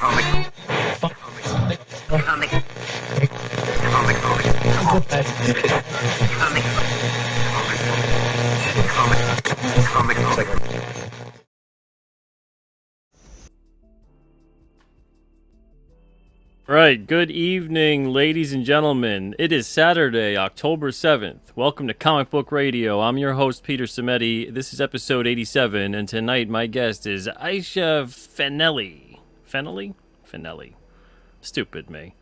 Right, good evening, ladies and gentlemen. It is Saturday, October 7th. Welcome to Comic Book Radio. I'm your host, Peter Cimetti. This is episode 87, and tonight my guest is AYSE FENNELLY. FENNELLY? FENNELLY. Stupid me.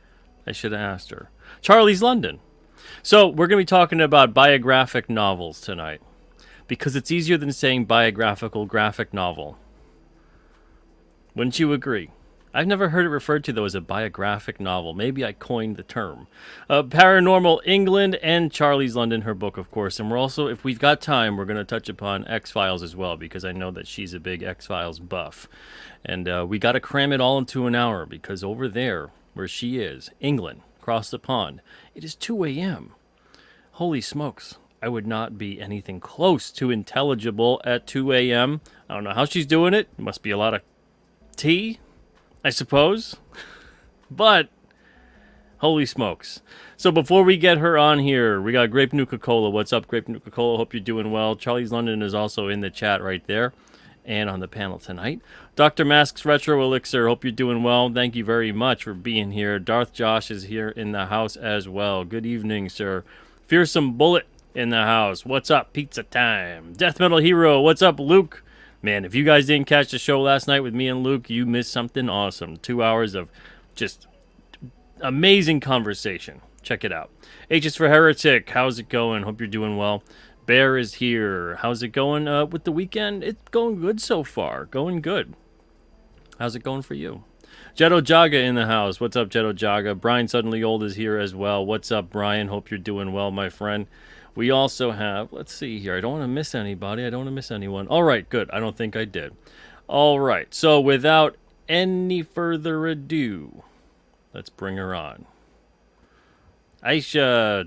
I should have asked her. Charlie's London. So, we're going to be talking about biographic novels tonight, because it's easier than saying biographical graphic novel. Wouldn't you agree? I've never heard it referred to, though, as a biographic novel. Maybe I coined the term. Paranormal England and Charlie's London, her book, of course. And we're also, if we've got time, we're going to touch upon X-Files as well, because I know that she's a big X-Files buff. And we got to cram it all into an hour, because over there, where she is, England, across the pond, it is 2 a.m. Holy smokes. I would not be anything close to intelligible at 2 a.m. I don't know how she's doing it. It must be a lot of tea, I suppose. But holy smokes. So before we get her on here, we got Grape Nuka-Cola. What's up, Grape Nuka-Cola? Hope you're doing well. Charlie's London is also in the chat right there and on the panel tonight. Dr. Mask's Retro Elixir, hope you're doing well. Thank you very much for being here. Darth Josh is here in the house as well. Good evening, sir. Fearsome Bullet in the house. What's up? Pizza time. Death Metal Hero. What's up, Luke? Man, if you guys didn't catch the show last night with me and Luke, you missed something awesome. 2 hours of just amazing conversation. Check it out. H is for Heretic. How's it going? Hope you're doing well. Bear is here. How's it going with the weekend? It's going good so far. Going good. How's it going for you? Jetto Jaga in the house. What's up, Jetto Jaga? Brian Suddenly Old is here as well. What's up, Brian? Hope you're doing well, my friend. We also have, let's see here. I don't want to miss anybody. I don't want to miss anyone. All right, good. I don't think I did. All right. So without any further ado, let's bring her on. AYSE. Hello.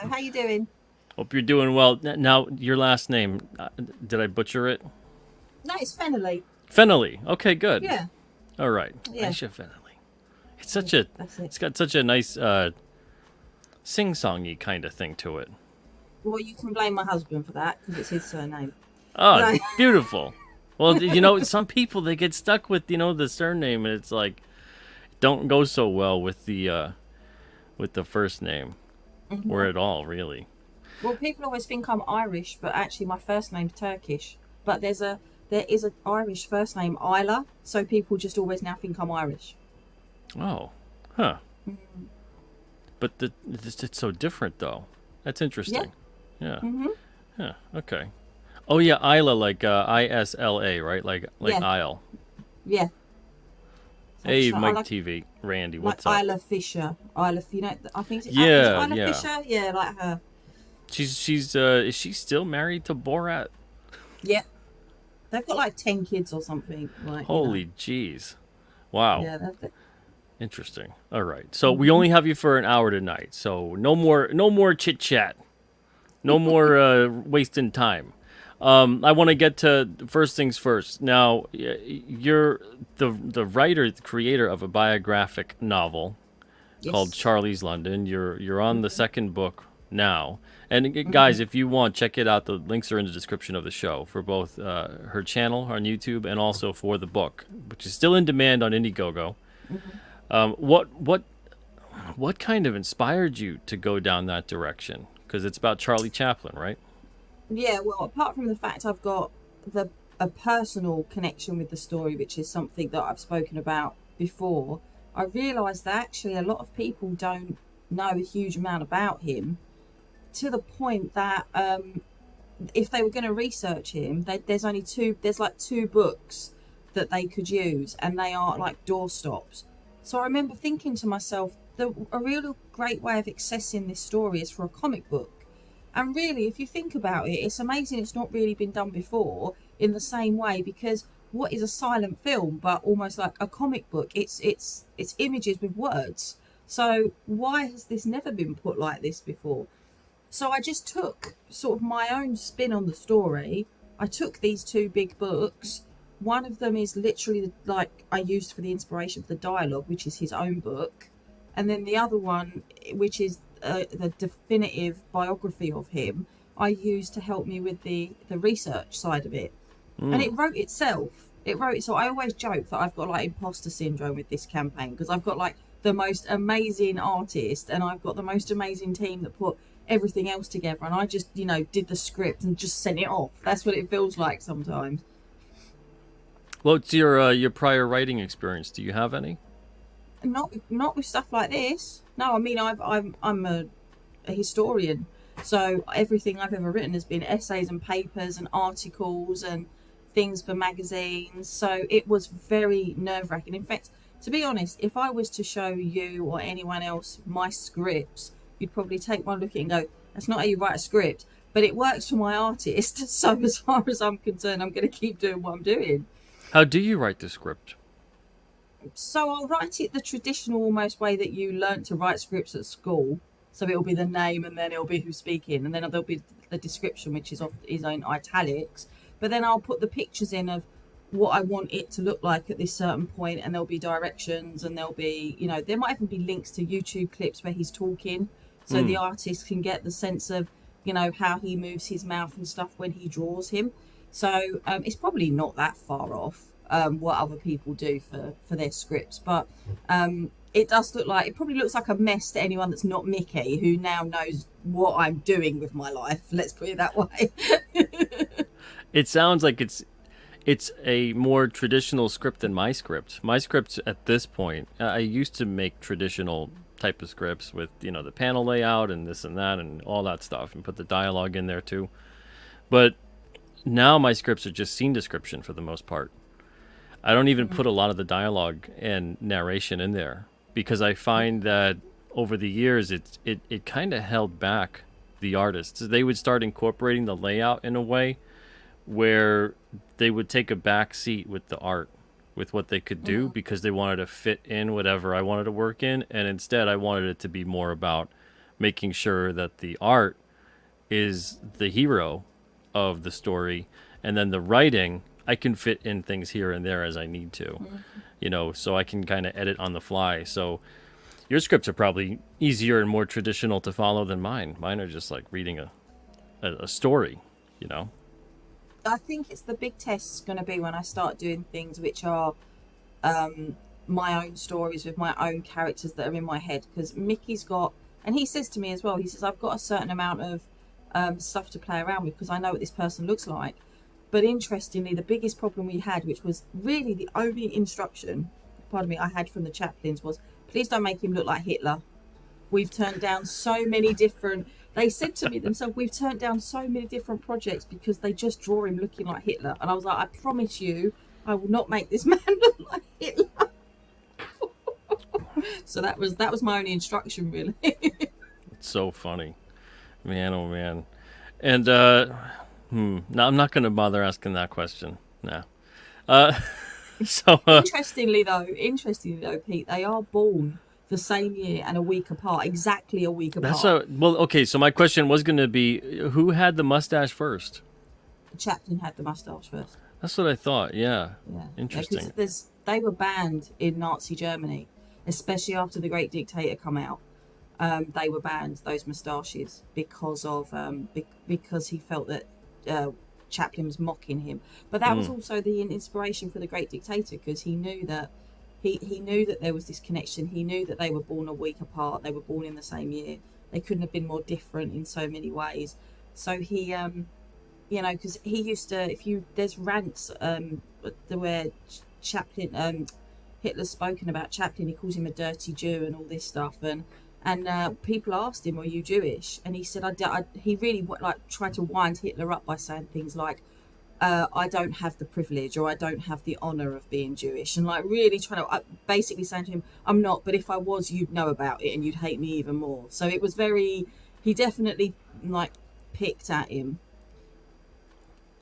How you doing? Hope you're doing well. Now, your last name, did I butcher it? No, it's FENNELLY. FENNELLY. Okay, good. Yeah. All right. Yeah. AYSE FENNELLY. It's such a, it's got such a nice sing-songy kind of thing to it. Well, you can blame my husband for that because it's his surname. Oh, No. Beautiful. Well, you know, some people, they get stuck with, you know, the surname, and it's like, don't go so well with the first name, Mm-hmm. or at all, really. Well, people always think I'm Irish, but actually my first name's Turkish. But there is an Irish first name, Isla, so people just always now think I'm Irish. Oh, huh. Mm-hmm. But it's so different, though. That's interesting. Yeah. Mm-hmm. Yeah. Okay. Oh yeah, Isla, like ISLA, right? Like Yeah. Isle. Yeah. So Hey, it's like- Mike I like, TV, Randy, like what's up? Isla Fisher. Isla, you know, I think it's Yeah, Isla yeah. Fisher. Yeah, like her. She's is she still married to Borat? Yeah. They've got like 10 kids or something. Like, Holy jeez. Wow. Yeah, that's Interesting. All right. So we only have you for an hour tonight. So no more chit chat. No more wasting time. I want to get to first things first. Now, you're the writer, the creator of a biographic novel called Charlie's London. You're on the second book now. And guys, if you want, check it out. The links are in the description of the show for both her channel on YouTube and also for the book, which is still in demand on Indiegogo. What kind of inspired you to go down that direction? Because it's about Charlie Chaplin, right? Yeah, well, apart from the fact I've got a personal connection with the story, which is something that I've spoken about before, I realised that actually a lot of people don't know a huge amount about him, to the point that if they were going to research him, there's like two books that they could use, and they are like doorstops. So I remember thinking to myself, a real great way of accessing this story is for a comic book. And really, if you think about it, it's amazing it's not really been done before in the same way, because what is a silent film but almost like a comic book? It's images with words. So why has this never been put like this before? So I just took sort of my own spin on the story. I took these two big books, one of them is literally like I used for the inspiration for the dialogue, which is his own book, and then the other one, which is the definitive biography of him, I used to help me with the research side of it. And it wrote itself. So I always joke that I've got like imposter syndrome with this campaign, because I've got like the most amazing artist and I've got the most amazing team that put everything else together, and I just, did the script and just sent it off. That's what it feels like sometimes. What's your prior writing experience? Do you have any? Not with stuff like this. No, I mean I'm a historian, so everything I've ever written has been essays and papers and articles and things for magazines. So it was very nerve-wracking. In fact, to be honest, if I was to show you or anyone else my scripts, you'd probably take one look at it and go, that's not how you write a script. But it works for my artist. So as far as I'm concerned, I'm going to keep doing what I'm doing. How do you write the script? So I'll write it the traditional almost way that you learn to write scripts at school. So it'll be the name, and then it'll be who's speaking, and then there'll be the description, which is in italics. But then I'll put the pictures in of what I want it to look like at this certain point, and there'll be directions, and there'll be, there might even be links to YouTube clips where he's talking, so the artist can get the sense of, how he moves his mouth and stuff when he draws him. So it's probably not that far off what other people do for their scripts, but it does look like, it probably looks like a mess to anyone that's not Mickey, who now knows what I'm doing with my life. Let's put it that way. It sounds like it's a more traditional script than my script. My scripts at this point, I used to make traditional type of scripts with, the panel layout and this and that and all that stuff, and put the dialogue in there too. But now my scripts are just scene description for the most part. I don't even put a lot of the dialogue and narration in there, because I find that over the years it kind of held back the artists. They would start incorporating the layout in a way where they would take a back seat with the art, with what they could do, because they wanted to fit in whatever I wanted to work in. And instead I wanted it to be more about making sure that the art is the hero of the story, and then the writing, I can fit in things here and there as I need to, so I can kind of edit on the fly. So your scripts are probably easier and more traditional to follow than mine. Mine are just like reading a story, I think it's the big test's going to be when I start doing things which are my own stories with my own characters that are in my head. Because Mickey's got, and he says to me as well, he says, I've got a certain amount of stuff to play around with because I know what this person looks like. But interestingly, the biggest problem we had, which was really the only instruction, I had from the chaplains was, please don't make him look like Hitler. We've turned down so many different, they said to me themselves, we've turned down so many different projects because they just draw him looking like Hitler. And I was like, I promise you, I will not make this man look like Hitler. So that was my only instruction, really. It's so funny. Man, oh man. And, no, I'm not going to bother asking that question. No. Interestingly though, Pete, they are born the same year and a week apart, exactly a week apart. Okay, so my question was going to be, who had the mustache first? The chaplain had the mustache first. That's what I thought, yeah. Interesting. Yeah, they were banned in Nazi Germany, especially after The Great Dictator come out. They were banned, those moustaches, because he felt that Chaplin was mocking him. But that was also the inspiration for The Great Dictator, because he knew that he knew that there was this connection. He knew that they were born a week apart. They were born in the same year. They couldn't have been more different in so many ways. So he, because he used to, there's rants where Chaplin, Hitler's spoken about Chaplin. He calls him a dirty Jew and all this stuff, and people asked him, "Are you Jewish?" And he said, he really tried to wind Hitler up by saying things like, "I don't have the privilege, or I don't have the honor of being Jewish," and really trying to basically saying to him, "I'm not, but if I was, you'd know about it and you'd hate me even more." So it was he definitely picked at him.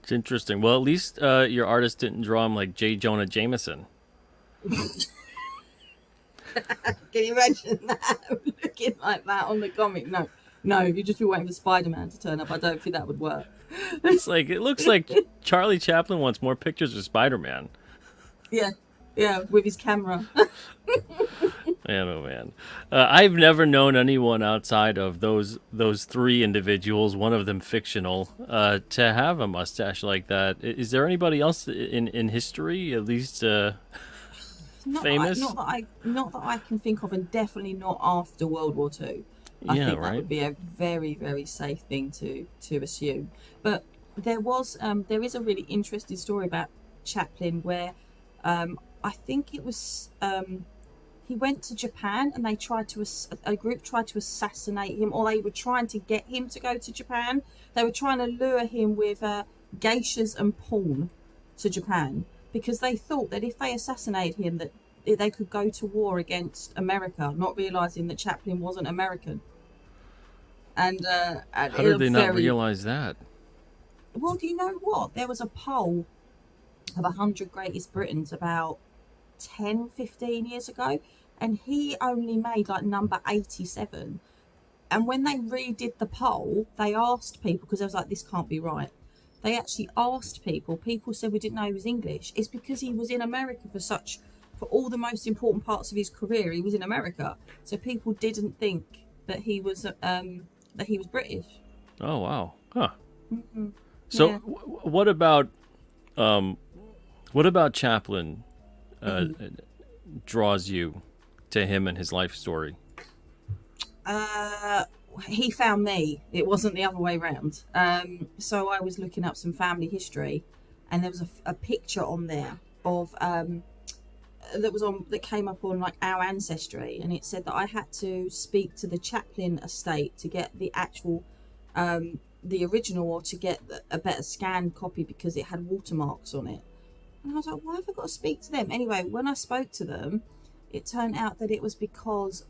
It's interesting. Well, at least your artist didn't draw him like J. Jonah Jameson. Can you imagine that? Looking like that on the comic? No, No, you'd just be waiting for Spider-Man to turn up. I don't think that would work. It looks like Charlie Chaplin wants more pictures of Spider-Man. Yeah, yeah, with his camera. Man, oh man, I've never known anyone outside of those three individuals, one of them fictional, to have a mustache like that. Is there anybody else in history, at least famous? Not that I can think of, and definitely not after World War Two. I Yeah, think that right. would be a very, very safe thing to assume. But there is a really interesting story about Chaplin where I think it was he went to Japan and they tried to a group tried to assassinate him, or they were trying to get him to go to Japan. They were trying to lure him with geishas and porn to Japan because they thought that if they assassinated him that they could go to war against America, not realizing that Chaplin wasn't American. And How did they not realize that? Well, do you know what? There was a poll of 100 greatest Britons about 10, 15 years ago, and he only made like number 87. And when they redid the poll, they asked people, because I was like, this can't be right. They actually asked people said we didn't know he was English. It's because he was in America for all the most important parts of his career. He was in America, so people didn't think that he was British. Oh wow, huh? Mm-hmm. So Yeah. what about Chaplin draws you to him and his life story? He found me. It wasn't the other way around. So I was looking up some family history, and there was a picture on there of that came up on like our ancestry, and it said that I had to speak to the Chaplin estate to get the actual the original, or to get a better scanned copy because it had watermarks on it. And I was like, why have I got to speak to them? Anyway, when I spoke to them, it turned out that it was because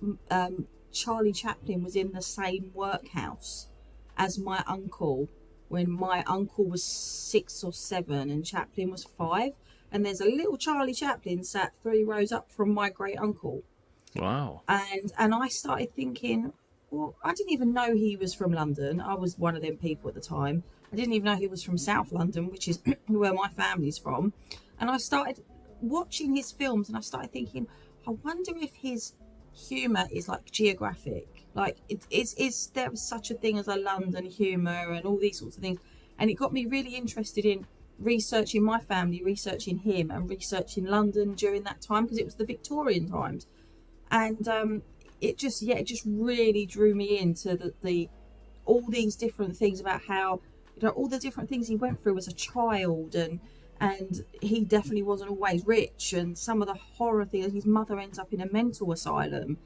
Charlie Chaplin was in the same workhouse as my uncle when my uncle was 6 or 7 and Chaplin was 5. And there's a little Charlie Chaplin sat 3 rows up from my great uncle. Wow. And I started thinking, well, I didn't even know he was from London. I was one of them people at the time. I didn't even know he was from South London, which is where my family's from. And I started watching his films, and I started thinking, I wonder if his humour is like geographic. Like, is there such a thing as a London humour and all these sorts of things? And it got me really interested in researching my family, researching him, and researching London during that time, because it was the Victorian times. And it just really drew me into the all these different things about how, all the different things he went through as a child, and he definitely wasn't always rich, and some of the horror things. His mother ends up in a mental asylum,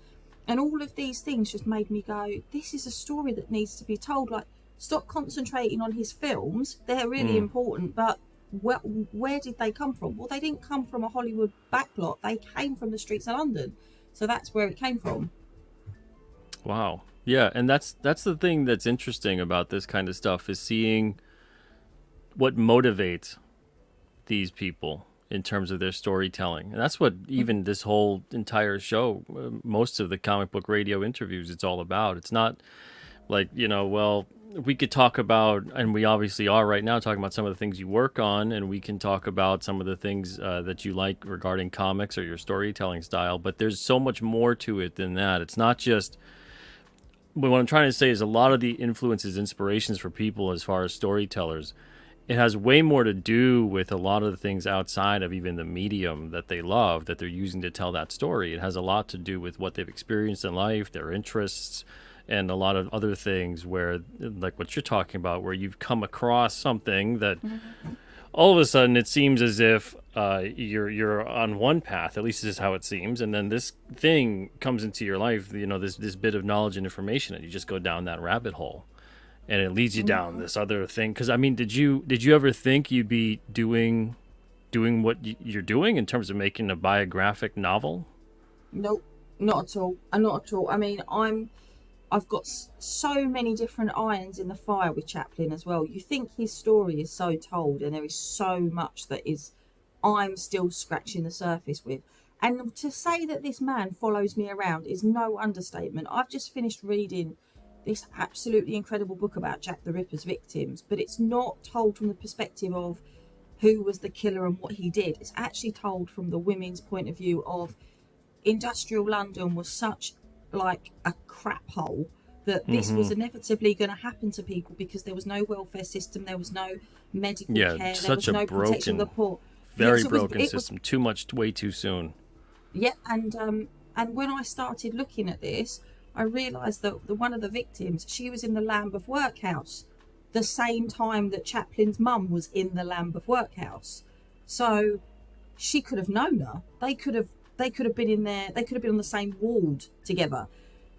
and all of these things just made me go, this is a story that needs to be told. Like, stop concentrating on his films, they're really important, but where did they come from? Well, they didn't come from a Hollywood backlot, they came from the streets of London, so that's where it came from. Wow. Yeah, and that's the thing that's interesting about this kind of stuff, is seeing what motivates these people in terms of their storytelling. And that's what even this whole entire show, most of the comic book radio interviews, it's all about. It's not like, well, we could talk about, and we obviously are right now talking about some of the things you work on, and we can talk about some of the things that you like regarding comics or your storytelling style, but there's so much more to it than that. It's not just, but what I'm trying to say is a lot of the influences, inspirations for people as far as storytellers, it has way more to do with a lot of the things outside of even the medium that they love, that they're using to tell that story. It has a lot to do with what they've experienced in life, their interests, and a lot of other things where, like what you're talking about, where you've come across something that all of a sudden it seems as if you're on one path, at least this is how it seems, and then this thing comes into your life, this bit of knowledge and information, and you just go down that rabbit hole, and it leads you down this other thing. Because I mean, did you ever think you'd be doing what you're doing in terms of making a biographic novel? Nope, not at all. Not at all. I mean, I've got so many different irons in the fire with Chaplin as well. You think his story is so told, and there is so much that I'm still scratching the surface with. And to say that this man follows me around is no understatement. I've just finished reading this absolutely incredible book about Jack the Ripper's victims, but it's not told from the perspective of who was the killer and what he did. It's actually told from the women's point of view of industrial London was such like a crap hole that this was inevitably going to happen to people because there was no welfare system, there was no medical care, there was no protection of the poor. Very broken system. Too much, way too soon. Yeah, and when I started looking at this, I realised that one of the victims, she was in the Lambeth Workhouse, the same time that Chaplin's mum was in the Lambeth Workhouse. So she could have known her. They could have been in there. They could have been on the same ward together.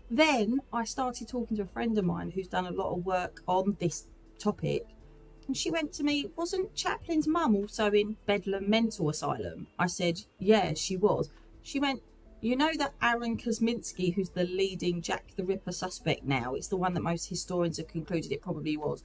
Then I started talking to a friend of mine who's done a lot of work on this topic. And she went to me, wasn't Chaplin's mum also in Bedlam Mental Asylum? I said, yeah, she was. She went, you know that Aaron Kosminski, who's the leading Jack the Ripper suspect now, it's the one that most historians have concluded it probably was.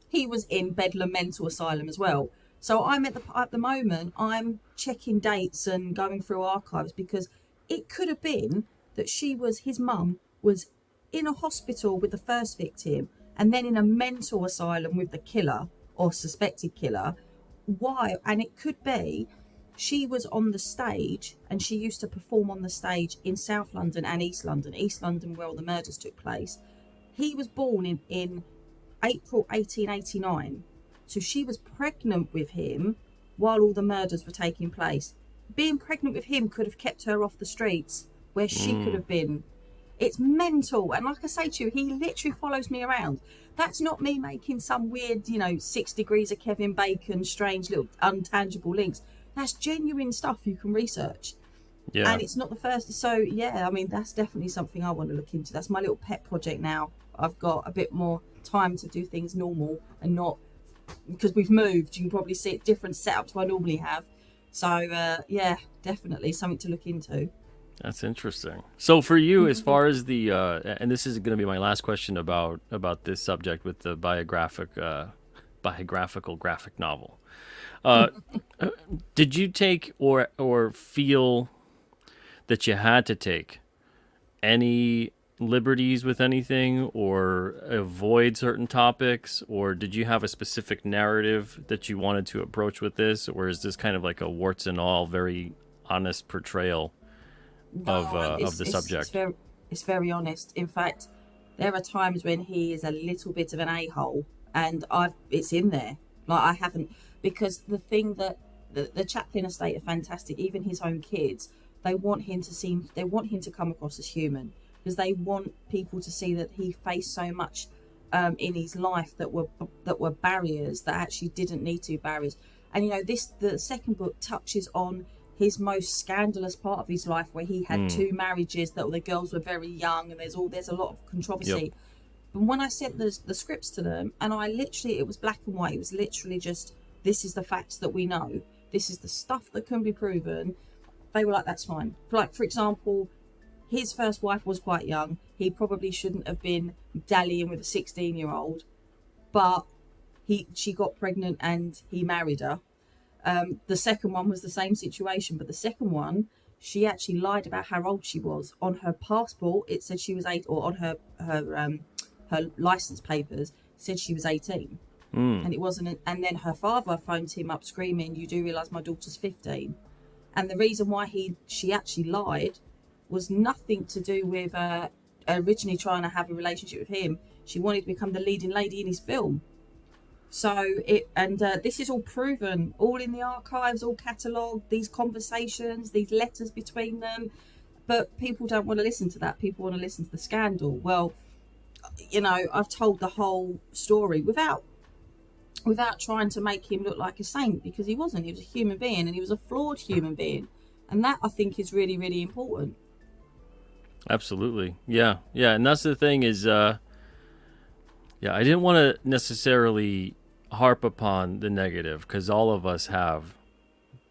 He was in Bedlam Mental Asylum as well. So I'm at the moment, I'm checking dates and going through archives because it could have been that his mum was in a hospital with the first victim and then in a mental asylum with the killer or suspected killer. Why? And it could be she was on the stage and she used to perform on the stage in South London and East London. East London, where all the murders took place. He was born in April 1889. So she was pregnant with him while all the murders were taking place. Being pregnant with him could have kept her off the streets where she could have been. It's mental. And like I say to you, he literally follows me around. That's not me making some weird, 6 degrees of Kevin Bacon, strange little untangible links. That's genuine stuff you can research. Yeah. And it's not the first. So, yeah, I mean, that's definitely something I want to look into. That's my little pet project now. I've got a bit more time to do things normal and not, because we've moved, you can probably see it, different setups to I normally have. So, yeah, definitely something to look into. That's interesting. So for you, as far as the, and this is going to be my last question about this subject with the biographical graphic novel. Did you take or feel that you had to take any liberties with anything or avoid certain topics, or did you have a specific narrative that you wanted to approach with this, or is this kind of like a warts and all, very honest portrayal of the subject? It's very honest. In fact, there are times when he is a little bit of an a-hole, and it's in there. Like I haven't, because the thing that the Chaplin estate are fantastic. Even his own kids, they want him to come across as human, because they want people to see that he faced so much in his life that were barriers that actually didn't need to be barriers. And the second book touches on his most scandalous part of his life, where he had 2 marriages that the girls were very young, and there's a lot of controversy. Yep. But when I sent the scripts to them, and it was black and white, it was literally just, this is the facts that we know, this is the stuff that can be proven, they were like, that's fine. For example, his first wife was quite young. He probably shouldn't have been dallying with a 16-year-old, but she got pregnant and he married her. The second one was the same situation, but the second one, she actually lied about how old she was. On her passport, it said she was 8, or on her license papers, it said she was 18. And it wasn't. And then her father phoned him up screaming, "You do realise my daughter's 15?" And the reason why she actually lied was nothing to do with originally trying to have a relationship with him. She wanted to become the leading lady in his film. So this is all proven, all in the archives, all catalogued, these conversations, these letters between them. But people don't want to listen to that. People want to listen to the scandal. Well, I've told the whole story without trying to make him look like a saint, because he wasn't. He was a human being, and he was a flawed human being. And that, I think, is really, really important. Absolutely. Yeah. And that's the thing is, I didn't want to necessarily harp upon the negative, because all of us have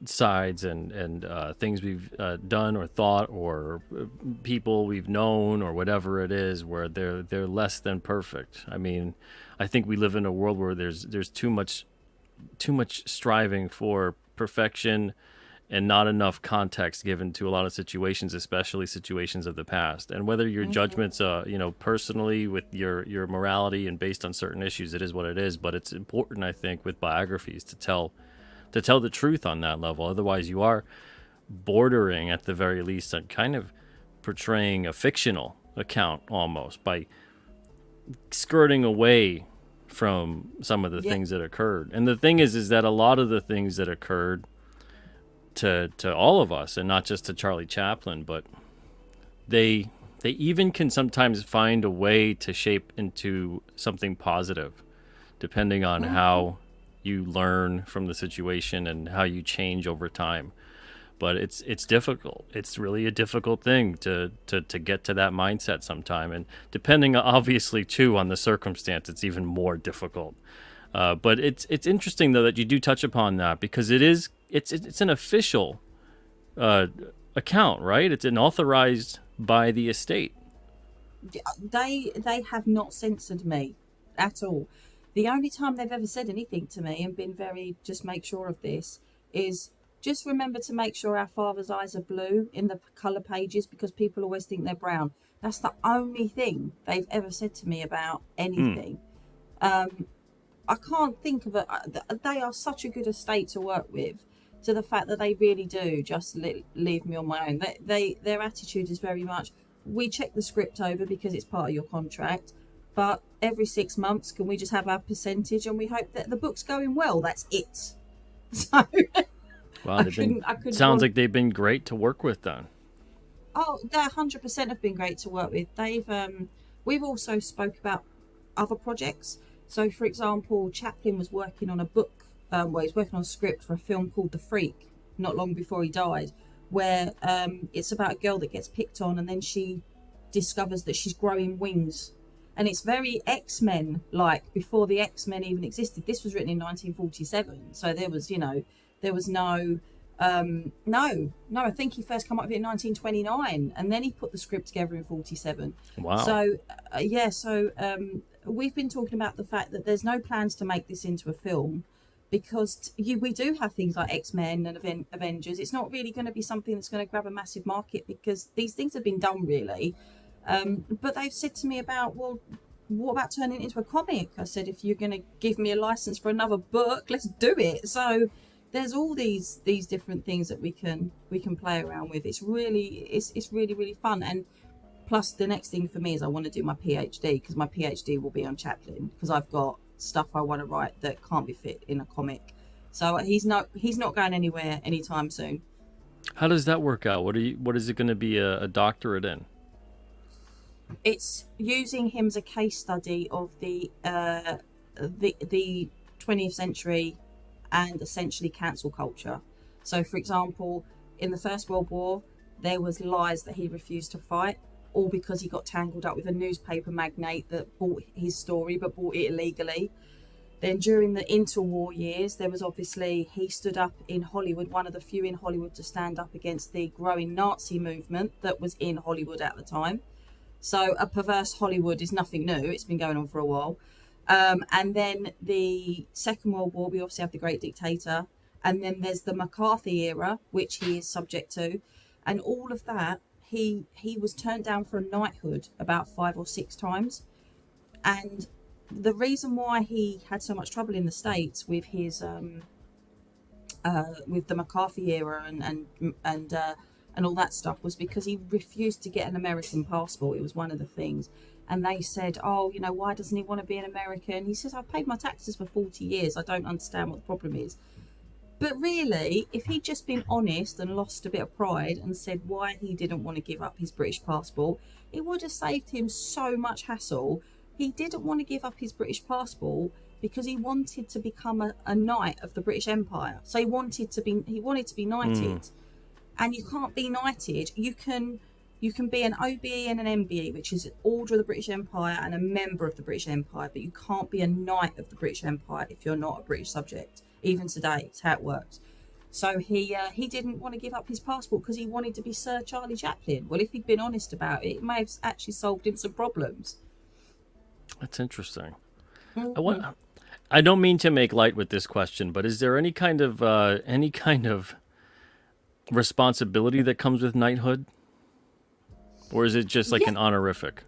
sides and things we've done or thought, or people we've known, or whatever it is, where they're less than perfect. I mean, I think we live in a world where there's too much striving for perfection, and not enough context given to a lot of situations, especially situations of the past. And whether your judgments, personally with your morality and based on certain issues, it is what it is. But it's important, I think, with biographies to tell the truth on that level. Otherwise, you are bordering, at the very least, on kind of portraying a fictional account almost by skirting away from some of the things that occurred. And the thing is that a lot of the things that occurred to all of us, and not just to Charlie Chaplin, but they even can sometimes find a way to shape into something positive, depending on how you learn from the situation and how you change over time. But it's difficult. It's really a difficult thing to get to that mindset sometime, and depending obviously too on the circumstance, it's even more difficult. But it's interesting though that you do touch upon that, because it's an official account, right? It's an authorized by the estate. They have not censored me at all. The only time they've ever said anything to me and been very just make sure of this is just remember to make sure our father's eyes are blue in the colour pages, because people always think they're brown. That's the only thing they've ever said to me about anything. I can't think of it. They are such a good estate to work with, to the fact that they really do just leave me on my own. Their attitude is very much, we check the script over because it's part of your contract, but every 6 months can we just have our percentage and we hope that the book's going well. That's it. So wow, sounds like they've been great to work with then. Oh, they 100% have been great to work with. We've also spoke about other projects. So, for example, Chaplin was working on a book. He's working on a script for a film called The Freak, not long before he died, where it's about a girl that gets picked on, and then she discovers that she's growing wings, and it's very X-Men like, before the X-Men even existed. This was written in 1947, so there was no. I think he first came up with it in 1929, and then he put the script together in 47. Wow. So we've been talking about the fact that there's no plans to make this into a film, because we do have things like X-Men and Avengers. It's not really going to be something that's going to grab a massive market, because these things have been done really. But they've said to me about, well, what about turning it into a comic? I said, if you're going to give me a license for another book, let's do it. So there's all these different things that we can play around with. It's really fun. And plus, the next thing for me is I want to do my PhD, because my PhD will be on Chaplin, because I've got stuff I want to write that can't be fit in a comic. So he's not going anywhere anytime soon. How does that work out? What is it going to be a doctorate in? It's using him as a case study of the 20th century and essentially cancel culture. So, for example, in the First World War, there was lies that he refused to fight, all because he got tangled up with a newspaper magnate that bought his story but bought it illegally. Then during the interwar years, there was obviously, he stood up in Hollywood, one of the few in Hollywood to stand up against the growing Nazi movement that was in Hollywood at the time. So a perverse Hollywood is nothing new. It's been going on for a while. And then the Second World War, we obviously have the Great Dictator. And then there's the McCarthy era, which he is subject to. And all of that, he was turned down for a knighthood about 5 or 6 times. And the reason why he had so much trouble in the States with his with the McCarthy era and all that stuff was because he refused to get an American passport. It was one of the things. And they said, oh, why doesn't he want to be an American? He says, I've paid my taxes for 40 years. I don't understand what the problem is. But really, if he'd just been honest and lost a bit of pride and said why he didn't want to give up his British passport, it would have saved him so much hassle. He didn't want to give up his British passport because he wanted to become a knight of the British Empire. So he wanted to be knighted. And you can't be knighted. You can be an OBE and an MBE, which is Order of the British Empire and a member of the British Empire, but you can't be a knight of the British Empire if you're not a British subject. Even today, it's how it works. So he didn't want to give up his passport because he wanted to be Sir Charlie Chaplin. Well, if he'd been honest about it, it may have actually solved him some problems. That's interesting. Mm-hmm. I don't mean to make light with this question, but is there any kind of responsibility that comes with knighthood? Or is it just like Yeah, an honorific?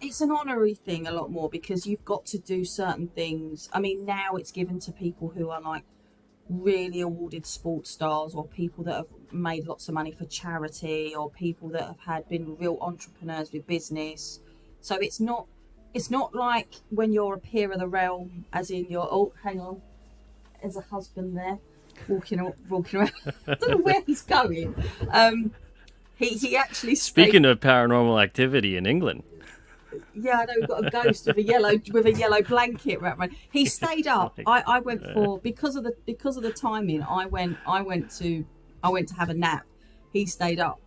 it's an honorary thing a lot more because you've got to do certain things. I mean, now it's given to people who are like really awarded sports stars, or people that have made lots of money for charity, or people that have had been real entrepreneurs with business. So it's not like when you're a peer of the realm, as in you're, oh, hang on, there's a husband there walking around. I don't know where he's going. He actually stayed. Speaking of paranormal activity in England. Yeah, I know, we've got a ghost with a yellow blanket wrapped around. He stayed up. I went for, because of the timing. I went to have a nap. He stayed up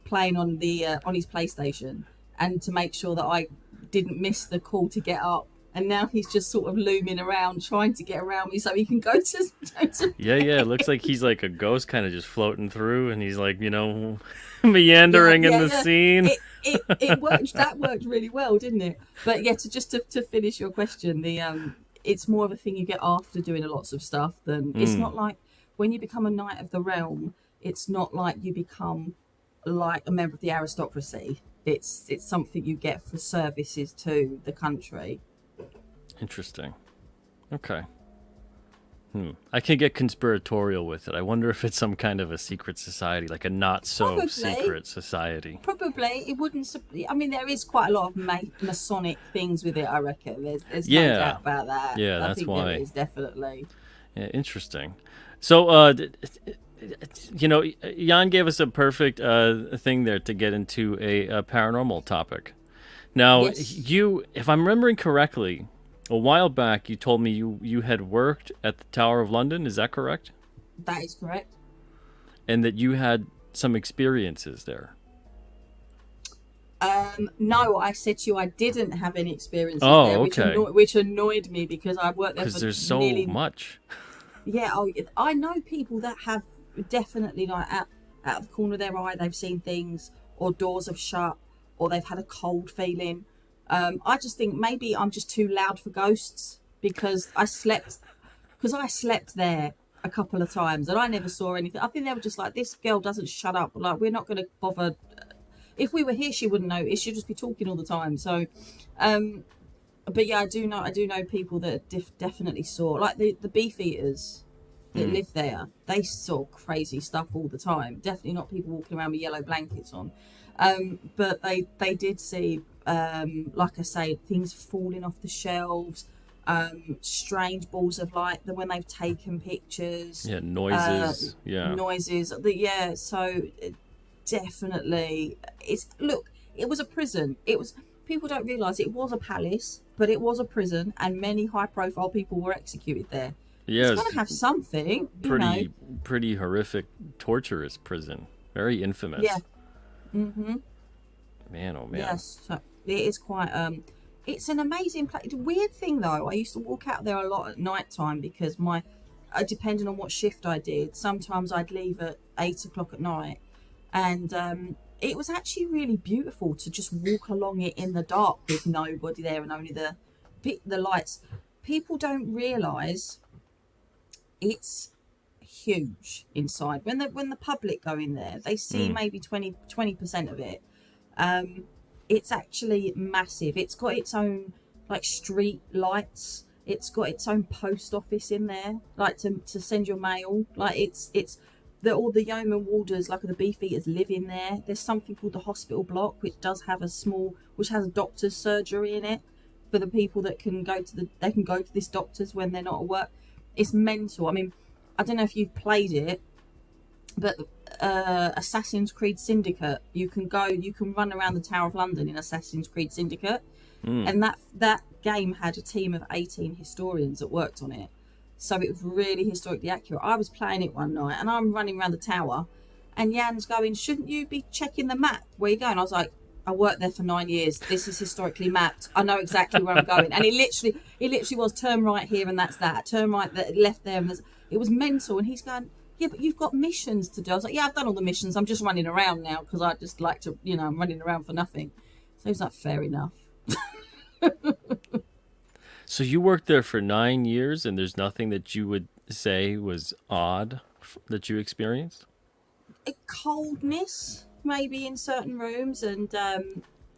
playing on his PlayStation, and to make sure that I didn't miss the call to get up. And now he's just sort of looming around, trying to get around me so he can go to Yeah, it looks like he's like a ghost kind of just floating through, and he's like, meandering in the scene. It worked. That worked really well, didn't it? But yeah, to finish your question, it's more of a thing you get after doing lots of stuff than it's not like when you become a knight of the realm. It's not like you become like a member of the aristocracy. It's something you get for services to the country. Interesting. Okay. I can get conspiratorial with it. I wonder if it's some kind of a secret society, like a not so secret society. Probably. It wouldn't. I mean, there is quite a lot of Masonic things with it, I reckon. There's no doubt about that. Yeah, I think why. there is, definitely. Yeah, interesting. So, Jan gave us a perfect thing there to get into a paranormal topic. Now, Yes. if I'm remembering correctly, a while back you told me you had worked at the Tower of London. Is that correct? That is correct. And that you had some experiences there. No, I said to you I didn't have any experiences there, which annoyed me because I worked there for because there's so much. Yeah, I know people that have definitely, like, out of the corner of their eye, they've seen things, or doors have shut, or they've had a cold feeling. I just think maybe I'm just too loud for ghosts because I slept there a couple of times and I never saw anything. I think they were just like, this girl doesn't shut up. Like, we're not going to bother. If we were here, she wouldn't notice. She'd just be talking all the time. So, but yeah, I do know people that definitely saw, like the beef eaters that live there. They saw crazy stuff all the time. Definitely not people walking around with yellow blankets on. But they did see, like I say, things falling off the shelves, strange balls of light that when they've taken pictures. Yeah, noises. Noises. So definitely, it was a prison. People don't realise it was a palace, but it was a prison, and many high-profile people were executed there. Yeah, it's got to have something. Pretty horrific, torturous prison. Very infamous. Yeah. Mm-hmm. Man, oh man. Yes, so it is quite. It's an amazing place. Weird thing though, I used to walk out there a lot at night time because depending on what shift I did, sometimes I'd leave at 8 o'clock at night, and it was actually really beautiful to just walk along it in the dark with nobody there and only the lights. People don't realise it's huge inside. When the public go in there, they see maybe 20% of it. It's actually massive. It's got its own like street lights. It's got its own post office in there, like to send your mail. Like it's all the yeoman warders, like the beef eaters, live in there. There's something called the hospital block, which has a doctor's surgery in it for the people that can go to this doctor's when they're not at work. It's mental. I mean, I don't know if you've played it, but Assassin's Creed Syndicate, you can run around the Tower of London in Assassin's Creed Syndicate, and that game had a team of 18 historians that worked on it, so it was really historically accurate. I was playing it one night and I'm running around the tower, and Jan's going, shouldn't you be checking the map where you're going? I was like, I worked there for 9 years. This is historically mapped. I know exactly where I'm going. And it literally was turn right here and that's that. Turn right, left there, and it was mental. And he's going, yeah, but you've got missions to do. I was like, yeah, I've done all the missions. I'm just running around now because I just like to, I'm running around for nothing. So he's like, fair enough. So you worked there for 9 years, and there's nothing that you would say was odd that you experienced? a coldness maybe in certain rooms, and I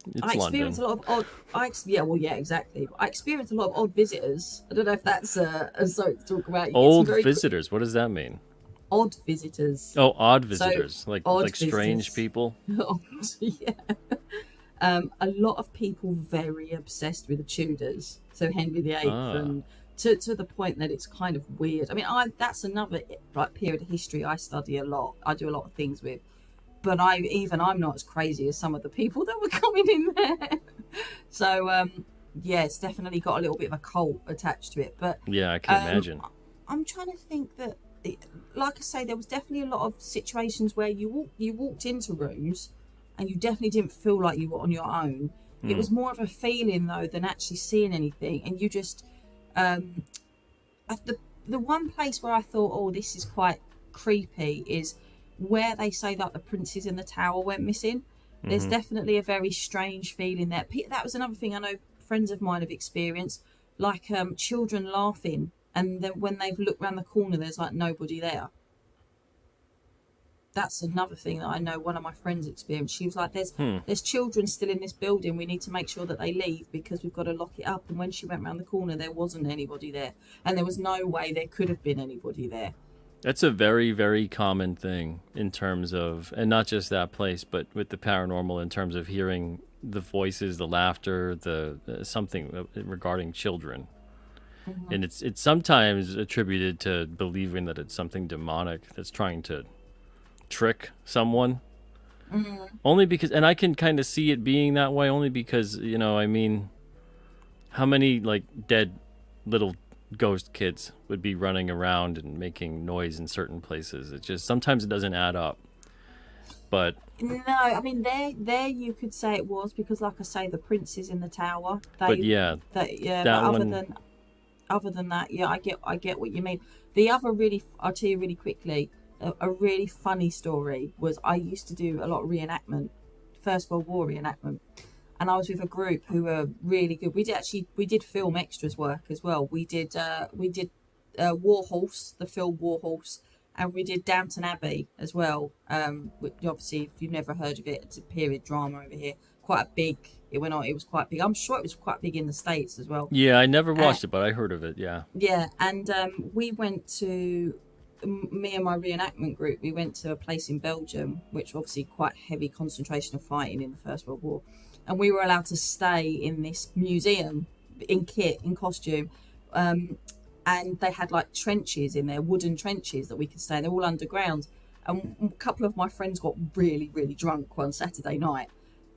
It's experience London. a lot of odd. Yeah, exactly. I experience a lot of odd visitors. I don't know if that's a something to talk about. You get some Old very visitors. What does that mean? odd visitors. Oh, odd So visitors, odd like strange visitors. people. Yeah. A lot of people very obsessed with the Tudors, so Henry VIII, Ah, and to the point that it's kind of weird. I mean, that's another like period of history I study a lot. I do a lot of things with, but I'm not as crazy as some of the people that were coming in there. So yeah, it's definitely got a little bit of a cult attached to it. But yeah, I can um, imagine. I'm trying to think that, like I say, there was definitely a lot of situations where you walked into rooms, and you definitely didn't feel like you were on your own. It Hmm. was more of a feeling though than actually seeing anything, and you just um, the one place where I thought, oh, this is quite creepy, is where they say that the princes in the tower went missing. There's Mm-hmm. definitely a very strange feeling there. That was another thing I know friends of mine have experienced, like children laughing, and then when they've looked around the corner, there's like nobody there. That's another thing that I know one of my friends experienced. She was like, Hmm. there's children still in this building. We need to make sure that they leave because we've got to lock it up. And when she went around the corner, there wasn't anybody there. And there was no way there could have been anybody there. That's a very, very common thing in terms of, and not just that place, but with the paranormal in terms of hearing the voices, the laughter, the something regarding children. Hmm. And it's sometimes attributed to believing that it's something demonic that's trying to trick someone. Hmm. Only because, and I can kind of see it being that way, only because, I mean, how many like dead little ghost kids would be running around and making noise in certain places? It just sometimes it doesn't add up. But No, I mean there you could say it was because, like I say, the princes in the tower. yeah, Yeah, but that one. other than that, yeah, I get what you mean. The other really, I'll tell you really quickly, a really funny story was I used to do a lot of reenactment, First World War reenactment, and I was with a group who were really good. We did film extras work as well. We did War Horse, the film War Horse, and we did Downton Abbey as well. Which obviously, if you've never heard of it, it's a period drama over here. Quite a big. It went on. It was quite big. I'm sure it was quite big in the States as well. Yeah, I never Uh, watched it, but I heard of it. Yeah. yeah, and we went to me and my reenactment group. We went to a place in Belgium, which obviously quite heavy concentration of fighting in the First World War, and we were allowed to stay in this museum in kit, in costume. Um, and they had like trenches in there, wooden trenches that we could stay in. They're all underground. And a couple of my friends got really, really drunk one Saturday night,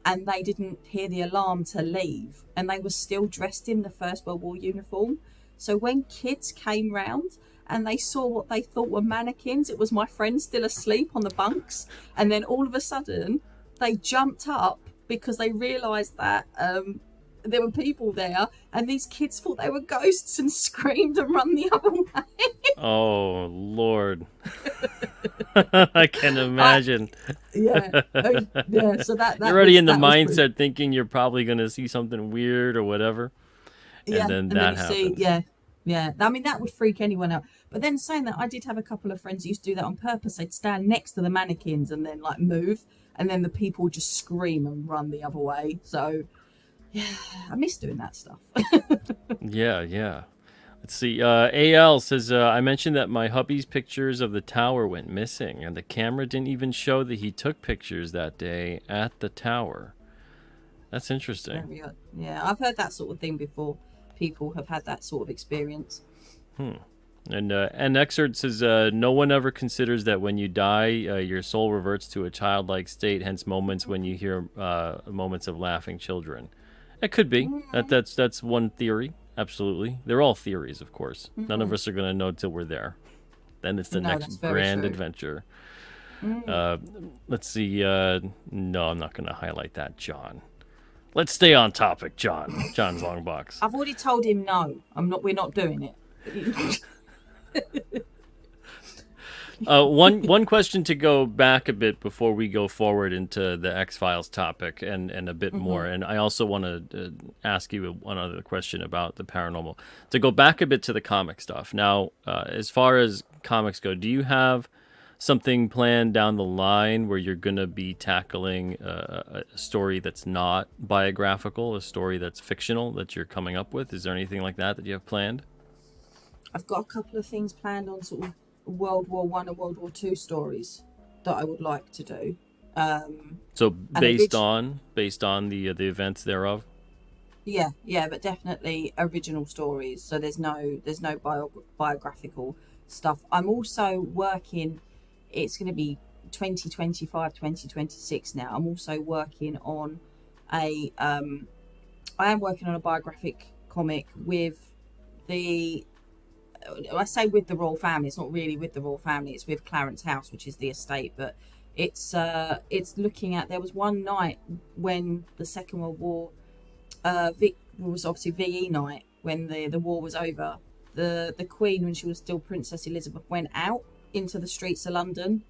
and they didn't hear the alarm to leave, and they were still dressed in the First World War uniform. So when kids came round and they saw what they thought were mannequins, it was my friends still asleep on the bunks, and then all of a sudden they jumped up because they realised that there were people there, and these kids thought they were ghosts and screamed and run the other way. Oh Lord, I can I, imagine. yeah, yeah. So that You're that already was in the that was pretty. mindset thinking you're probably gonna see something weird or whatever, and Yeah, then and then that you see, happens. yeah, yeah. I mean, that would freak anyone out. But then saying that, I did have a couple of friends who used to do that on purpose. They'd stand next to the mannequins and then like move, and then the people would just scream and run the other way. So yeah, I miss doing that stuff. Yeah, yeah. Let's see. AL says, I mentioned that my hubby's pictures of the tower went missing, and the camera didn't even show that he took pictures that day at the tower. That's interesting. Very odd. Yeah, I've heard that sort of thing before. People have had that sort of experience. Hmm. And Excerpt says, no one ever considers that when you die, your soul reverts to a childlike state. Hence, moments when you hear moments of laughing children. It could be. Mm, That's one theory. Absolutely, they're all theories, of course. None of mm. us are going to know till we're there. Then it's the No, next that's very grand true. adventure. Mm. Uh, let's see. No, I'm not going to highlight that, John. Let's stay on topic, John. John's long box. I've already told him no. I'm not. We're not doing it. One question to go back a bit before we go forward into the X-Files topic and a bit Hmm. more. And I also want to ask you one other question about the paranormal. To go back a bit to the comic stuff. Now, as far as comics go, do you have something planned down the line where you're going to be tackling a story that's not biographical, a story that's fictional that you're coming up with? Is there anything like that you have planned? I've got a couple of things planned on sort of World War One and World War Two stories that I would like to do. So And based on the events thereof. yeah, but definitely original stories. So there's no biographical stuff. I'm also working. It's going to be 2025, 2026 now. I'm also working on a. I am working on a biographic comic with the. I say with the royal family. It's not really with the royal family. It's with Clarence House, which is the estate. But it's looking at. There was one night when the Second World War. Was obviously VE night when the war was over. The Queen, when she was still Princess Elizabeth, went out into the streets of London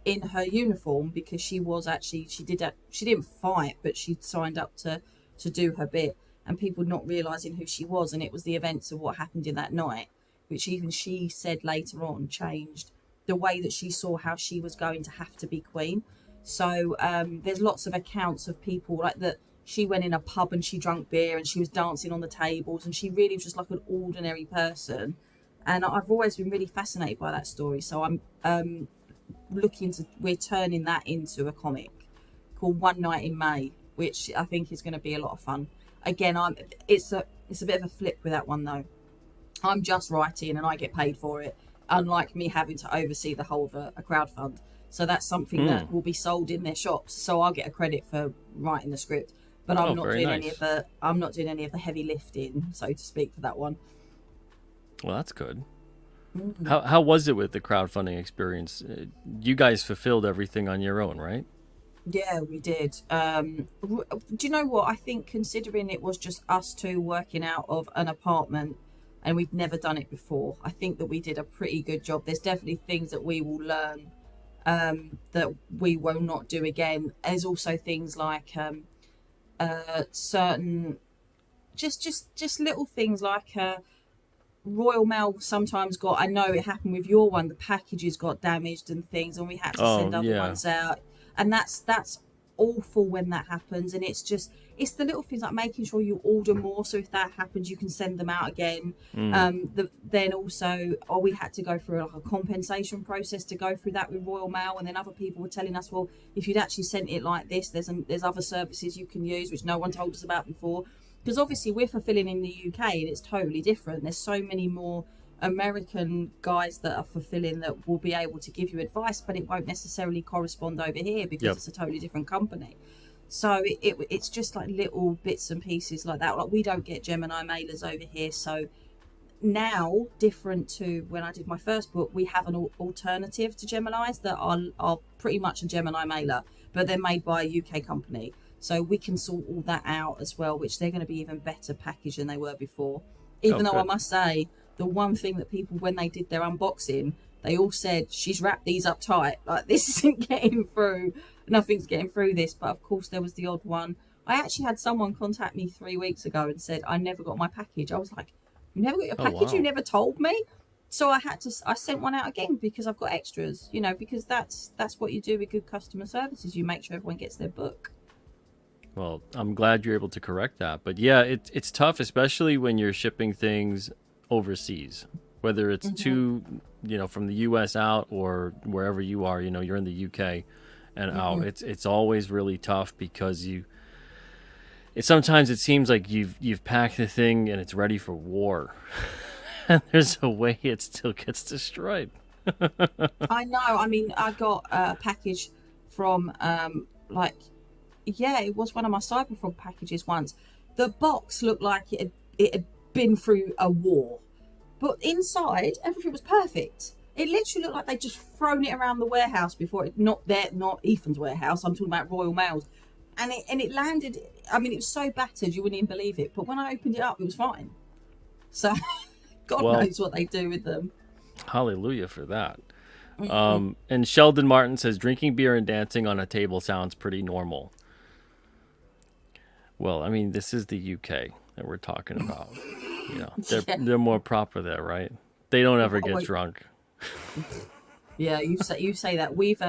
in her uniform because she didn't fight, but she signed up to do her bit, and people not realising who she was, and it was the events of what happened in that night, which even she said later on changed the way that she saw how she was going to have to be Queen. So there's lots of accounts of people like that. She went in a pub and she drank beer and she was dancing on the tables, and she really was just like an ordinary person. And I've always been really fascinated by that story. So I'm we're turning that into a comic called One Night in May, which I think is going to be a lot of fun. Again, it's a bit of a flip with that one though. I'm just writing and I get paid for it, unlike me having to oversee the whole of a crowdfund. So that's something that will be sold in their shops. So I'll get a credit for writing the script. But I'm not doing any of the heavy lifting, so to speak, for that one. Well, that's good. Mm-hmm. How was it with the crowdfunding experience? You guys fulfilled everything on your own, right? Yeah, we did. Do you know what? I think considering it was just us two working out of an apartment and we'd never done it before, I think that we did a pretty good job. There's definitely things that we will learn that we will not do again. There's also things like certain just little things like Royal Mail sometimes got, I know it happened with your one, the packages got damaged and things, and we had to send other ones out, and that's awful when that happens. And it's the little things like making sure you order more, so if that happens you can send them out again. Then also we had to go through like a compensation process to go through that with Royal Mail, and then other people were telling us, well, if you'd actually sent it like this, there's other services you can use which no one told us about before, because obviously we're fulfilling in the UK and it's totally different. There's so many more American guys that are fulfilling that will be able to give you advice, but it won't necessarily correspond over here because it's a totally different company. So it's just like little bits and pieces like that. Like we don't get Gemini mailers over here. So now, different to when I did my first book, we have an alternative to Geminis that are pretty much a Gemini mailer, but they're made by a UK company. So we can sort all that out as well, which they're going to be even better packaged than they were before. Even though I must say, the one thing that people, when they did their unboxing, they all said, she's wrapped these up tight. Like, this isn't getting through. Nothing's getting through this. But of course, there was the odd one. I actually had someone contact me 3 weeks ago and said, I never got my package. I was like, you never got your package? Wow. You never told me? So I sent one out again because I've got extras, because that's what you do with good customer services. You make sure everyone gets their book. Well, I'm glad you're able to correct that. But yeah, it's tough, especially when you're shipping things overseas, whether it's to, from the US out or wherever you are, you're in the UK and out. It's always really tough because sometimes it seems like you've packed the thing and it's ready for war. And there's a way it still gets destroyed. I know. I mean, I got a package from it was one of my Cyberfrog packages once. The box looked like it had been through a war, but inside everything was perfect. It literally looked like they'd just thrown it around the warehouse before it. Not Ethan's warehouse. I'm talking about Royal Mail's, and it landed. I mean, it was so battered you wouldn't even believe it. But when I opened it up, it was fine. So, God knows what they do with them. Hallelujah for that. And Sheldon Martin says drinking beer and dancing on a table sounds pretty normal. Well, I mean, this is the UK that we're talking about. They're more proper there, right? They don't ever get drunk. Yeah, you say that. We've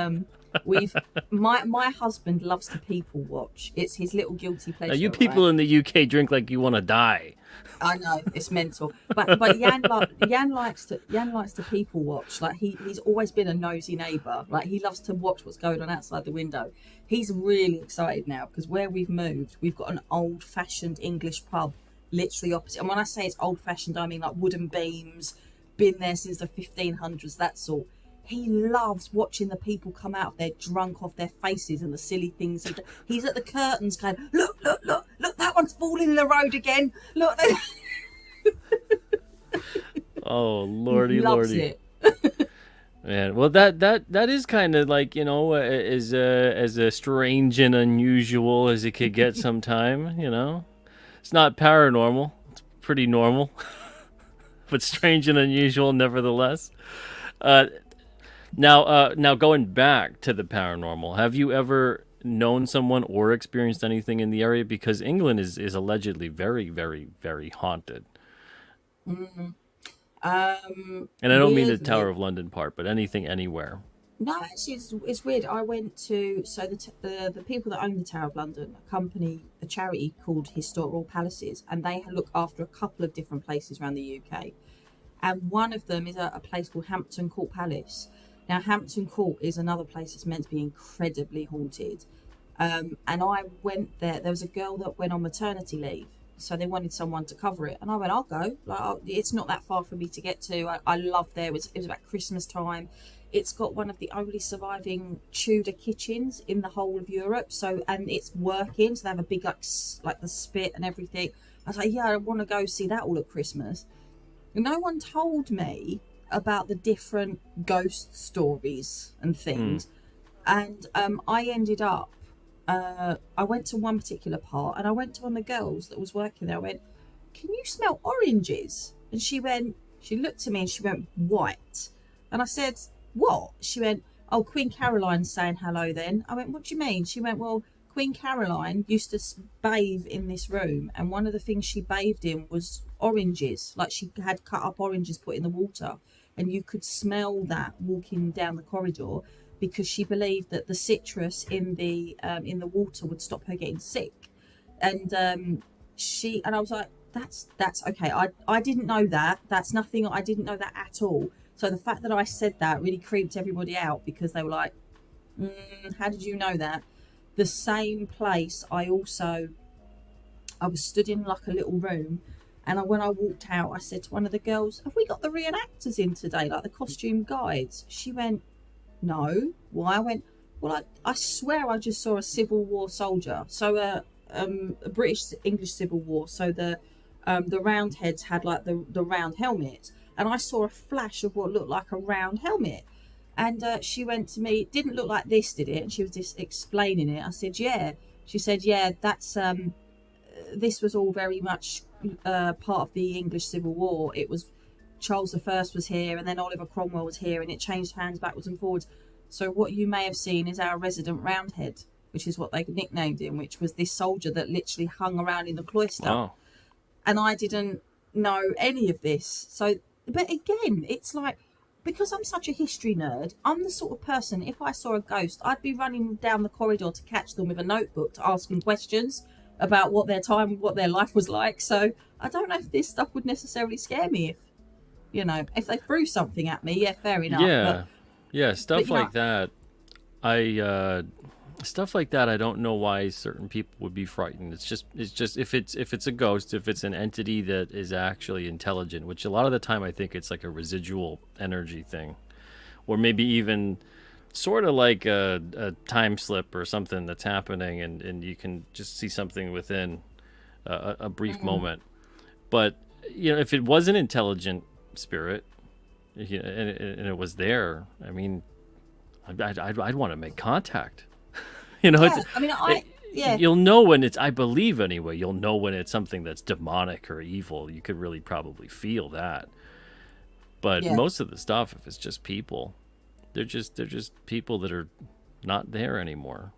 my husband loves to people watch. It's his little guilty Now, you pleasure, right? people in the UK drink like you want to die. I know it's mental, but Jan likes to people watch. Like he's always been a nosy neighbour. Like he loves to watch what's going on outside the window. He's really excited now because where we've moved, we've got an old-fashioned English pub literally opposite. And when I say it's old-fashioned, I mean like wooden beams, been there since the 1500s, that sort. He loves watching the people come out of there drunk off their faces and the silly things. He's at the curtains going, look, look, look, look, that one's falling in the road again. Look. Oh, lordy, Loves lordy. it. Man, well, that is kind of like, as strange and unusual as it could get sometime, It's not paranormal. It's pretty normal, but strange and unusual nevertheless. Uh, now going back to the paranormal, have you ever known someone or experienced anything in the area? Because England is allegedly very, very, very haunted. And I don't mean the Tower Weirdly, of London part, but anything anywhere. no, actually, it's weird. I went to the people that own the Tower of London, a charity called Historical Palaces, and they look after a couple of different places around the UK. And one of them is a place called Hampton Court Palace. Now, Hampton Court is another place that's meant to be incredibly haunted. And I went there. There was a girl that went on maternity leave, so they wanted someone to cover it. And I went, I'll go. It's not that far for me to get to. I love there. It was about Christmas time. It's got one of the only surviving Tudor kitchens in the whole of Europe. So, and it's working. So they have a big like the spit and everything. I was like, yeah, I want to go see that all at Christmas. No one told me about the different ghost stories and things. And I ended up, I went to one particular part and I went to one of the girls that was working there. I went, can you smell oranges? And she looked at me and she went, white. And I said, what? She went, oh, Queen Caroline's saying hello then. I went, what do you mean? She went, well, Queen Caroline used to bathe in this room, and one of the things she bathed in was oranges. Like she had cut up oranges put in the water, and you could smell that walking down the corridor because she believed that the citrus in the water would stop her getting sick. And I was like, that's okay. I didn't know that. That's nothing. I didn't know that at all. So the fact that I said that really creeped everybody out because they were like, how did you know that? The same place I was stood in like a little room, and when I walked out, I said to one of the girls, have we got the reenactors in today, like the costume guides? She went, no. Why? I went, well, I swear I just saw a Civil War soldier. So a British English Civil War. So the Roundheads had like the round helmets, and I saw a flash of what looked like a round helmet. And she went to me, it didn't look like this, did it? And she was just explaining it. I said, yeah. She said, yeah, that's this was all very much part of the English Civil War. It was Charles I was here, and then Oliver Cromwell was here, and it changed hands backwards and forwards. So what you may have seen is our resident Roundhead, which is what they nicknamed him, which was this soldier that literally hung around in the cloister. Wow. And I didn't know any of this. So, but again, it's like, because I'm such a history nerd, I'm the sort of person, if I saw a ghost, I'd be running down the corridor to catch them with a notebook to ask them questions about what their life was like. So I don't know if this stuff would necessarily scare me if they threw something at me. Yeah, fair enough. Yeah, stuff like that. Stuff like that, I don't know why certain people would be frightened. It's just if it's a ghost, if it's an entity that is actually intelligent, which a lot of the time I think it's like a residual energy thing, or maybe even sort of like a time slip or something that's happening, and you can just see something within a brief moment. But if it was an intelligent spirit, and it was there, I mean, I'd want to make contact. You'll know when it's, I believe anyway, you'll know when it's something that's demonic or evil. You could really probably feel that. But most of the stuff, if it's just people, they're just people that are not there anymore.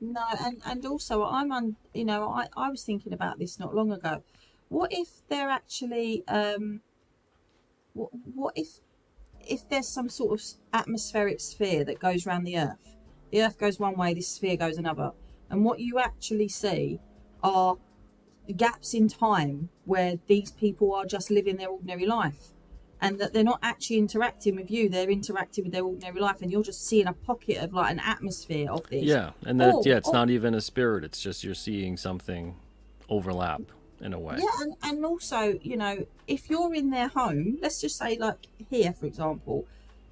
No, and also I was thinking about this not long ago. What if they're actually what if if there's some sort of atmospheric sphere that goes around the earth goes one way, this sphere goes another, and what you actually see are gaps in time where these people are just living their ordinary life, and that they're not actually interacting with you, they're interacting with their ordinary life, and you're just seeing a pocket of like an atmosphere of this. Yeah, and that it's not even a spirit, it's just you're seeing something overlap in a way. Yeah, and also, you know, if you're in their home, let's just say like here, for example,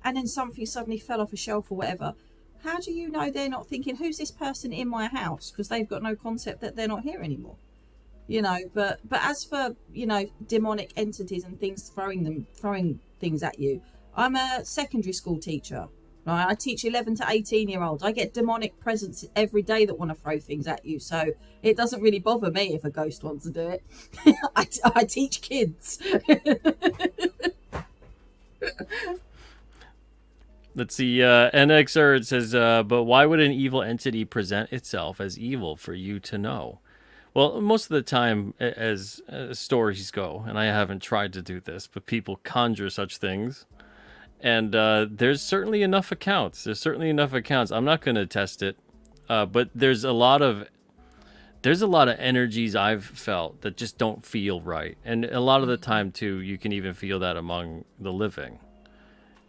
and then something suddenly fell off a shelf or whatever, how do you know they're not thinking, who's this person in my house? Because they've got no concept that they're not here anymore. You know, but as for, you know, demonic entities and things throwing things at you, I'm a secondary school teacher, right? I teach 11 to 18-year-olds. I get demonic presence every day that want to throw things at you, so it doesn't really bother me if a ghost wants to do it. I teach kids. Let's see, NXR says, but why would an evil entity present itself as evil for you to know? Well, most of the time, as stories go, and I haven't tried to do this, but people conjure such things, and there's certainly enough accounts. I'm not going to test it, but there's a lot of energies I've felt that just don't feel right, and a lot of the time too, you can even feel that among the living.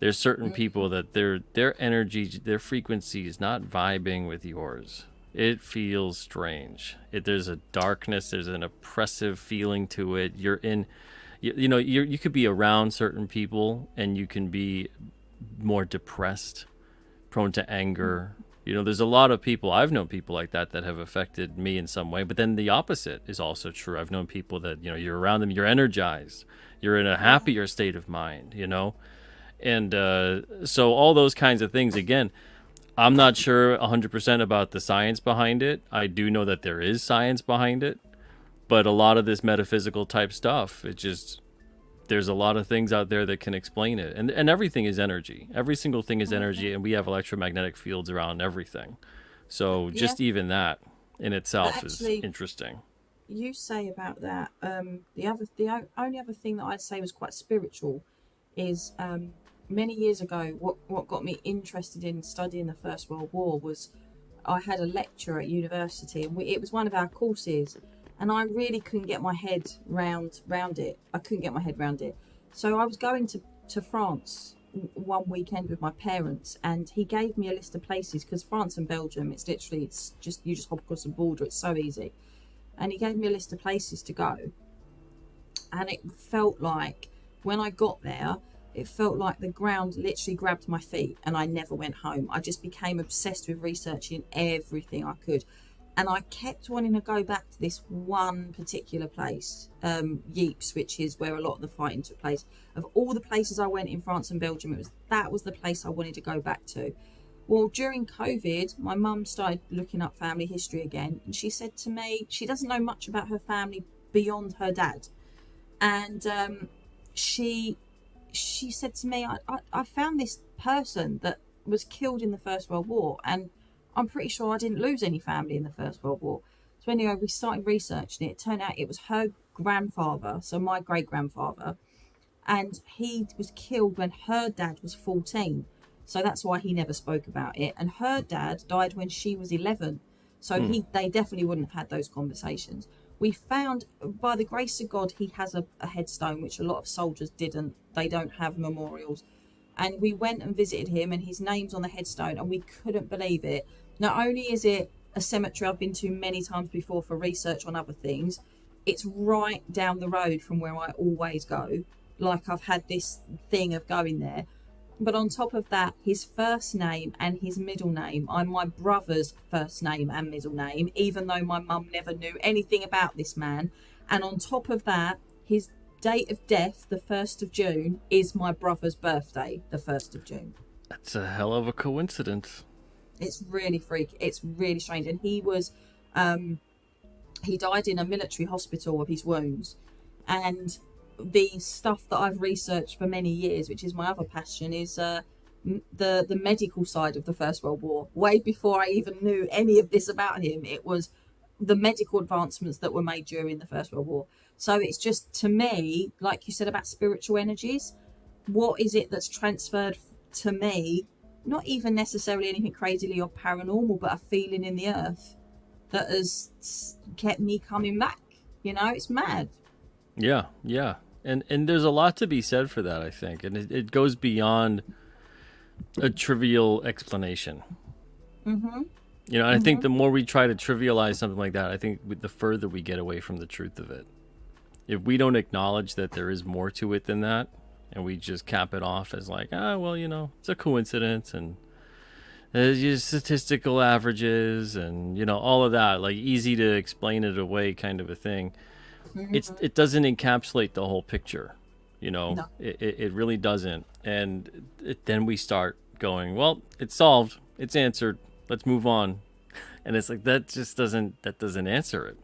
There's certain people that their energy, their frequency is not vibing with yours. It feels strange. There's a darkness. There's an oppressive feeling to it. You're in, you know, you could be around certain people and you can be more depressed, prone to anger. You know, there's a lot of people. I've known people like that have affected me in some way. But then the opposite is also true. I've known people that, you know, you're around them, you're energized, you're in a happier state of mind. You know, and so all those kinds of things again. I'm not sure 100% about the science behind it. I do know that there is science behind it, but a lot of this metaphysical type stuff, there's a lot of things out there that can explain it. And everything is energy. Every single thing is energy, and we have electromagnetic fields around everything. So just even that in itself actually, is interesting. You say about that, the only other thing that I'd say was quite spiritual is... many years ago, what got me interested in studying the First World War was I had a lecture at university, and it was one of our courses, and I really couldn't get my head round it. I couldn't get my head round it. So I was going to France one weekend with my parents, and he gave me a list of places, because France and Belgium, it's just you just hop across the border, it's so easy. And he gave me a list of places to go, and it felt like when I got there, it felt like the ground literally grabbed my feet, and I never went home. I just became obsessed with researching everything I could. And I kept wanting to go back to this one particular place, Ypres, which is where a lot of the fighting took place. Of all the places I went in France and Belgium, that was the place I wanted to go back to. Well, during COVID, my mum started looking up family history again, and she said to me, she doesn't know much about her family beyond her dad. And she said to me, I found this person that was killed in the First World War, and I'm pretty sure I didn't lose any family in the First World War. So anyway, we started researching it. It turned out it was her grandfather, so my great-grandfather, and he was killed when her dad was 14. So that's why he never spoke about it. And her dad died when she was 11. So they definitely wouldn't have had those conversations. We found, by the grace of God, he has a headstone, which a lot of soldiers didn't. They don't have memorials. And we went and visited him, and his name's on the headstone, and we couldn't believe it. Not only is it a cemetery I've been to many times before for research on other things, it's right down the road from where I always go. Like, I've had this thing of going there. But on top of that, his first name and his middle name are my brother's first name and middle name, even though my mum never knew anything about this man. And on top of that, his date of death, the 1st of June, is my brother's birthday, the 1st of June. That's a hell of a coincidence. It's really freaky. It's really strange. And he was, he died in a military hospital of his wounds. And the stuff that I've researched for many years, which is my other passion, is the medical side of the First World War. Way before I even knew any of this about him, it was the medical advancements that were made during the First World War. So it's just, to me, like you said about spiritual energies, what is it that's transferred to me? Not even necessarily anything crazily or paranormal, but a feeling in the earth that has kept me coming back. It's mad. Yeah, yeah. And there's a lot to be said for that, I think. And it goes beyond a trivial explanation. Mm-hmm. And I think the more we try to trivialize something like that, I think the further we get away from the truth of it. If we don't acknowledge that there is more to it than that, and we just cap it off as like, well, it's a coincidence, and there's just statistical averages, and all of that, like easy to explain it away kind of a thing. It doesn't encapsulate the whole picture, No. It really doesn't. And then we start going, well, it's solved, it's answered, let's move on. And it's like that doesn't answer it.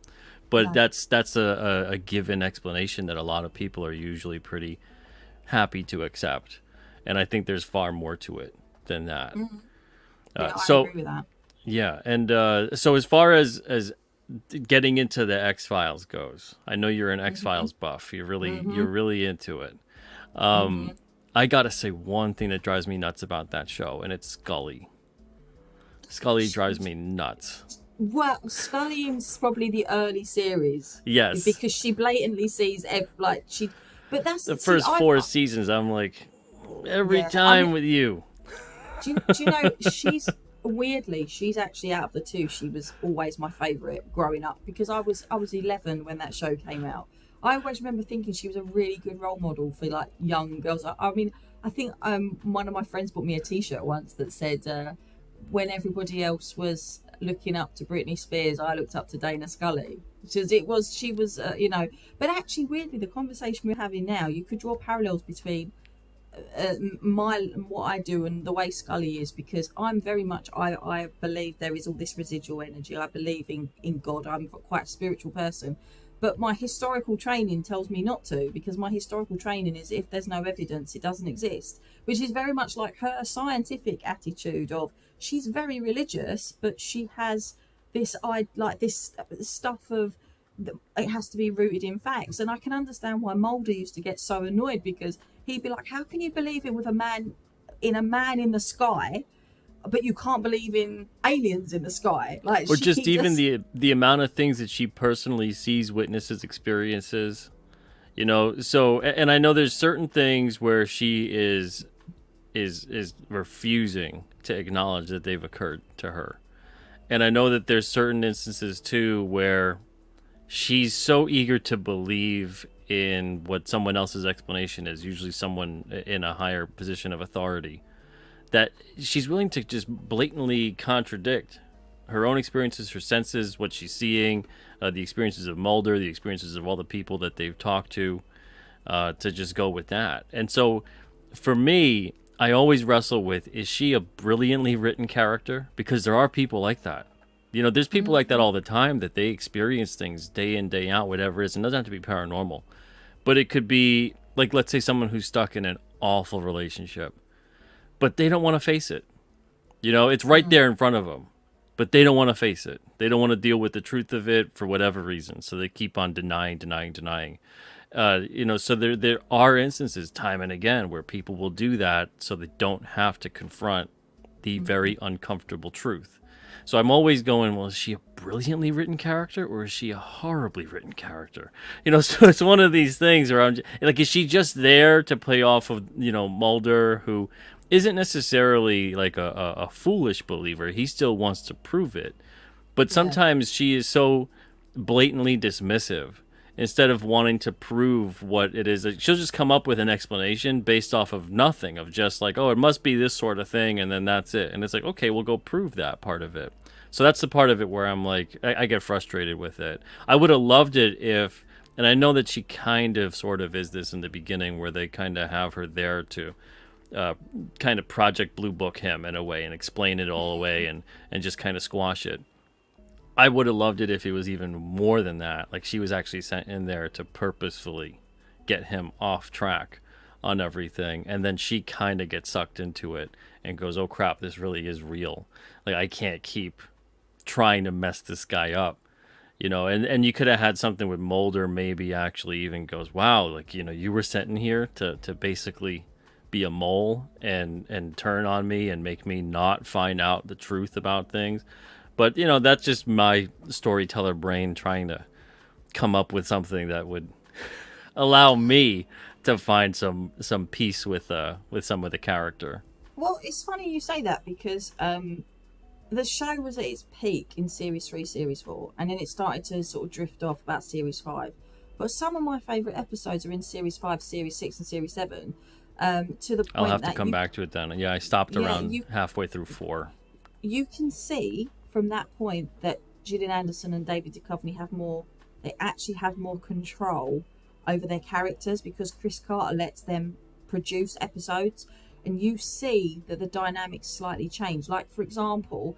But No. that's a given explanation that a lot of people are usually pretty happy to accept. And I think there's far more to it than that. Yeah, I So agree with that. yeah, and so as far as getting into the X-Files goes, I know you're an X-Files buff. You're really into it. I gotta say one thing that drives me nuts about that show, and it's Scully. Scully drives me nuts. Well, Scully is probably the early series. Yes. Because she blatantly sees but that's The first four seasons, I'm like, every time with you. Do you know, she's actually out of the two, she was always my favourite growing up, because I was 11 when that show came out. I always remember thinking she was a really good role model for like young girls. I mean, I think one of my friends bought me a T-shirt once that said, when everybody else was looking up to Britney Spears, I looked up to Dana Scully. She was, but actually, weirdly, the conversation we're having now, you could draw parallels between what I do and the way Scully is, because I'm very much, I believe there is all this residual energy. I believe in God. I'm quite a spiritual person, but my historical training tells me not to, because my historical training is, if there's no evidence, it doesn't exist, which is very much like her scientific attitude of, she's very religious, but she has this stuff of, it has to be rooted in facts. And I can understand why Mulder used to get so annoyed, because he'd be like, how can you believe in a man in the sky, but you can't believe in aliens in the sky? Like, or just even the amount of things that she personally sees, witnesses, experiences, so, and I know there's certain things where she is refusing to acknowledge that they've occurred to her. And I know that there's certain instances too where she's so eager to believe in what someone else's explanation is, usually someone in a higher position of authority, that she's willing to just blatantly contradict her own experiences, her senses, what she's seeing, the experiences of Mulder, the experiences of all the people that they've talked to just go with that. And so for me, I always wrestle with, is she a brilliantly written character? Because there are people like that. There's people like that all the time, that they experience things day in, day out, whatever it is. And it doesn't have to be paranormal. But it could be, like, let's say someone who's stuck in an awful relationship, but they don't want to face it. It's right there in front of them, but they don't want to face it. They don't want to deal with the truth of it for whatever reason. So they keep on denying. So there are instances time and again where people will do that so they don't have to confront the very uncomfortable truth. So I'm always going, well, is she a brilliantly written character, or is she a horribly written character? So it's one of these things where I'm like, is she just there to play off of, Mulder, who isn't necessarily like a foolish believer. He still wants to prove it. But sometimes she is so blatantly dismissive. Instead of wanting to prove what it is, she'll just come up with an explanation based off of nothing, of just like, oh, it must be this sort of thing, and then that's it. And it's like, okay, we'll go prove that part of it. So that's the part of it where I'm like, I get frustrated with it. I would have loved it if, and I know that she kind of sort of is this in the beginning, where they kind of have her there to kind of Project Blue Book him in a way and explain it all away and just kind of squash it. I would have loved it if it was even more than that. Like, she was actually sent in there to purposefully get him off track on everything. And then she kind of gets sucked into it and goes, oh crap, this really is real. Like, I can't keep trying to mess this guy up, and you could have had something with Mulder maybe actually even goes, wow, like, you were sent in here to basically be a mole and turn on me and make me not find out the truth about things. But that's just my storyteller brain trying to come up with something that would allow me to find some peace with some of the character. Well, it's funny you say that because the show was at its peak in series 3, series 4, and then it started to sort of drift off about series 5. But some of my favourite episodes are in series 5, series 6, and series 7. To the point I'll have that to come back to it then. Yeah, I stopped around halfway through 4. You can see from that point that Gillian Anderson and David Duchovny they actually have more control over their characters because Chris Carter lets them produce episodes, and you see that the dynamics slightly change. Like, for example,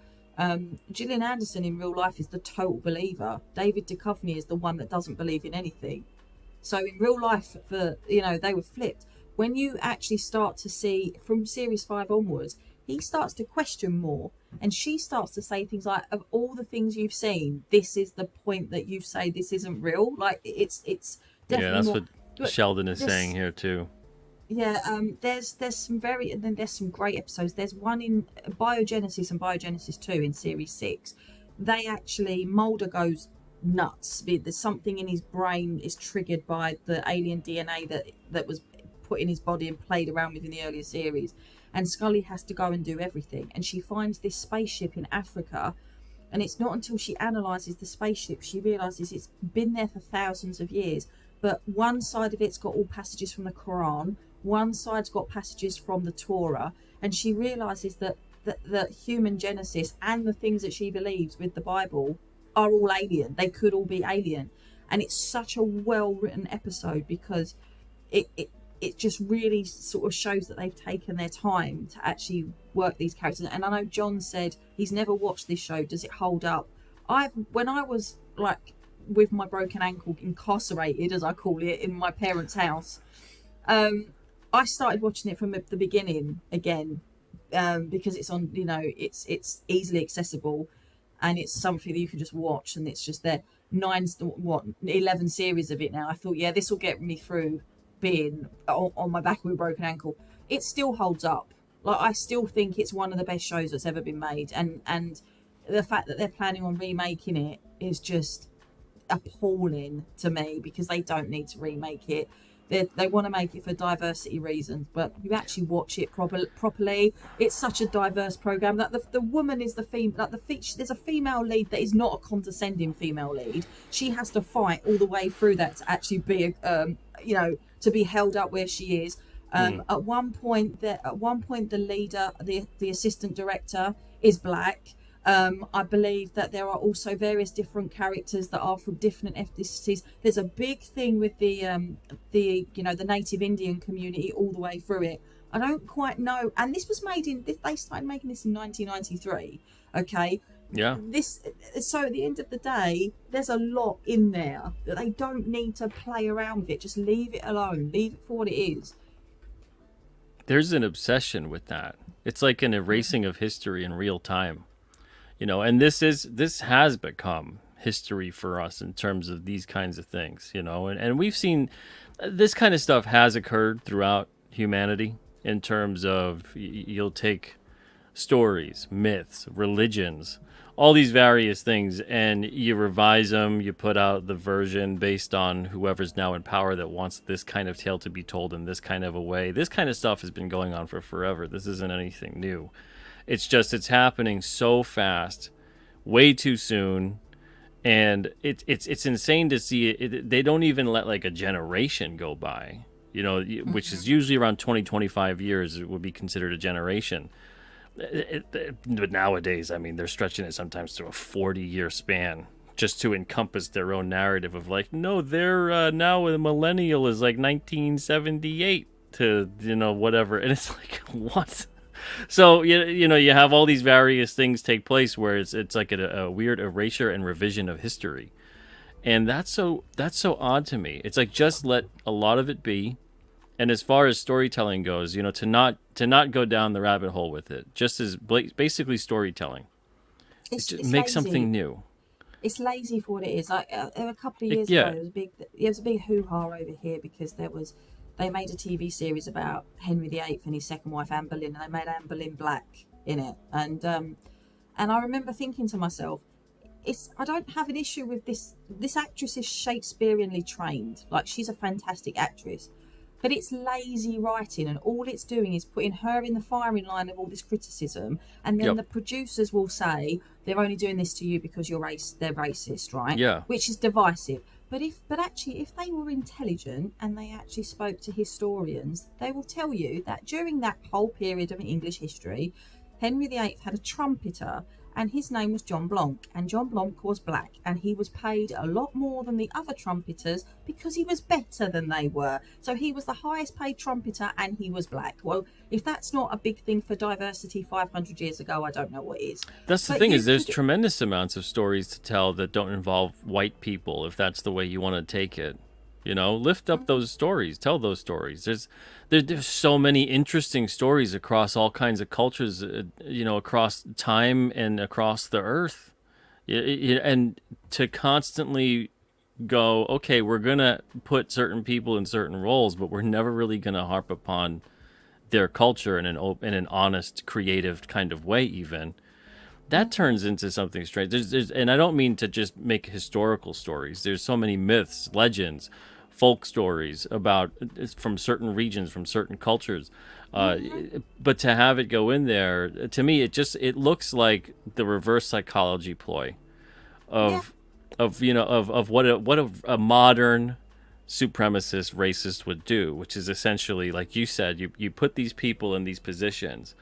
Gillian Anderson in real life is the total believer. David Duchovny is the one that doesn't believe in anything. So in real life, they were flipped. When you actually start to see from series 5 onwards, he starts to question more, and she starts to say things like, of all the things you've seen, this is the point that you say this isn't real. Like, it's definitely that's more, what Sheldon is saying here too. Yeah, there's some great episodes. There's one in Biogenesis and Biogenesis 2 in series 6. Mulder goes nuts. There's something in his brain is triggered by the alien DNA that was put in his body and played around with in the earlier series. And Scully has to go and do everything. And she finds this spaceship in Africa. And it's not until she analyses the spaceship she realises it's been there for thousands of years. But one side of it's got all passages from the Quran. One side's got passages from the Torah. And she realises that the human genesis and the things that she believes with the Bible are all alien. They could all be alien. And it's such a well-written episode because it just really sort of shows that they've taken their time to actually work these characters. And I know John said he's never watched this show. Does it hold up? When I was like with my broken ankle, incarcerated as I call it, in my parents' house, I started watching it from the beginning again because it's on, it's easily accessible and it's something that you can just watch, and it's just there. 11 series of it now. I thought, this will get me through being on my back with a broken ankle. It still holds up. Like, I still think it's one of the best shows that's ever been made, and the fact that they're planning on remaking it is just appalling to me because they don't need to remake it. They want to make it for diversity reasons, but you actually watch it properly. It's such a diverse program that the woman is the female. There's a female lead that is not a condescending female lead. She has to fight all the way through that to actually be to be held up where she is. At one point, the leader, the assistant director, is black. I believe that there are also various different characters that are from different ethnicities. There's a big thing with the native Indian community all the way through it. I don't quite know, and this was they started making this in 1993. Okay. Yeah. So at the end of the day, there's a lot in there that they don't need to play around with it. Just leave it alone. Leave it for what it is. There's an obsession with that. It's like an erasing of history in real time. And this has become history for us in terms of these kinds of things, and we've seen this kind of stuff has occurred throughout humanity in terms of you'll take stories, myths, religions, all these various things, and you revise them, you put out the version based on whoever's now in power that wants this kind of tale to be told in this kind of a way. This kind of stuff has been going on for forever. This isn't anything new. It's just it's happening so fast, way too soon, and it's insane to see it. They don't even let like a generation go by, which is usually around 20-25 years. It would be considered a generation. But nowadays, I mean, they're stretching it sometimes to a 40-year span just to encompass their own narrative of like, no, they're now a millennial is like 1978 to whatever, and it's like what. So you have all these various things take place where it's like a weird erasure and revision of history, and that's so odd to me. It's like just let a lot of it be, and as far as storytelling goes, to not go down the rabbit hole with it. Just as basically storytelling, it's make something new. It's lazy for what it is. Like a couple of years ago, there was a big hoo-ha over here because there was they made a TV series about Henry VIII and his second wife Anne Boleyn, and they made Anne Boleyn black in it. And I remember thinking to myself, I don't have an issue with this. This actress is Shakespeareanly trained. Like, she's a fantastic actress. But it's lazy writing, and all it's doing is putting her in the firing line of all this criticism. And then the producers will say they're only doing this to you because they're racist, right? Yeah. Which is divisive. But actually, if they were intelligent and they actually spoke to historians, they will tell you that during that whole period of English history, Henry VIII had a trumpeter, and his name was John Blanc, and John Blanc was black, and he was paid a lot more than the other trumpeters because he was better than they were. So he was the highest paid trumpeter, and he was black. Well, if that's not a big thing for diversity 500 years ago, I don't know what is. That's the thing, is there's tremendous amounts of stories to tell that don't involve white people, if that's the way you want to take it. You know, lift up those stories, tell those stories. There's so many interesting stories across all kinds of cultures, you know, across time and across the earth. And to constantly go, okay, we're going to put certain people in certain roles, but we're never really going to harp upon their culture in an honest, creative kind of way even. That turns into something strange. And I don't mean to just make historical stories. There's so many myths, legends, folk stories about from certain regions, from certain cultures. But to have it go in there, to me, it looks like the reverse psychology ploy of what a modern supremacist racist would do, which is essentially, like you said, you put these people in these positions.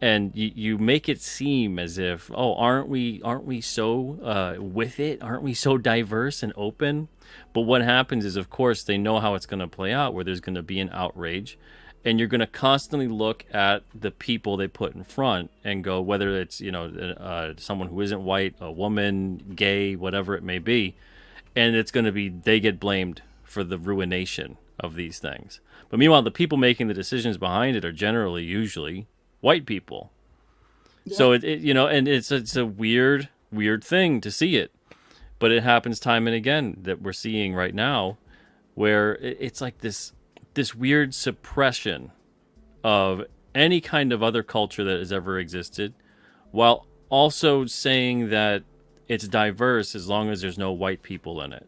And you make it seem as if, oh, aren't we so with it? Aren't we so diverse and open? But what happens is, of course, they know how it's going to play out, where there's going to be an outrage. And you're going to constantly look at the people they put in front and go, whether it's, someone who isn't white, a woman, gay, whatever it may be. And it's going to be, they get blamed for the ruination of these things. But meanwhile, the people making the decisions behind it are usually white people. Yeah. So and it's a weird thing to see it, but it happens time and again that we're seeing right now, where it's like this weird suppression of any kind of other culture that has ever existed, while also saying that it's diverse as long as there's no white people in it.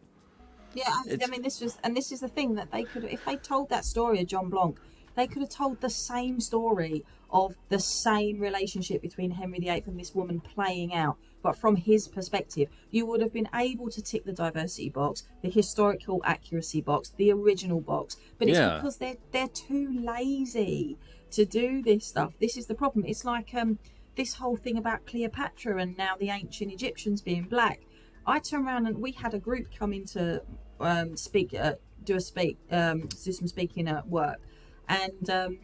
Yeah, I mean, this is the thing, that they could, if they told that story of John Blanc, they could have told the same story of the same relationship between Henry VIII and this woman playing out, but from his perspective. You would have been able to tick the diversity box, the historical accuracy box, the original box, but it's because they're too lazy to do this stuff. This is the problem. It's like this whole thing about Cleopatra and now the ancient Egyptians being black. I turned around and we had a group come in to do some speaking at work. And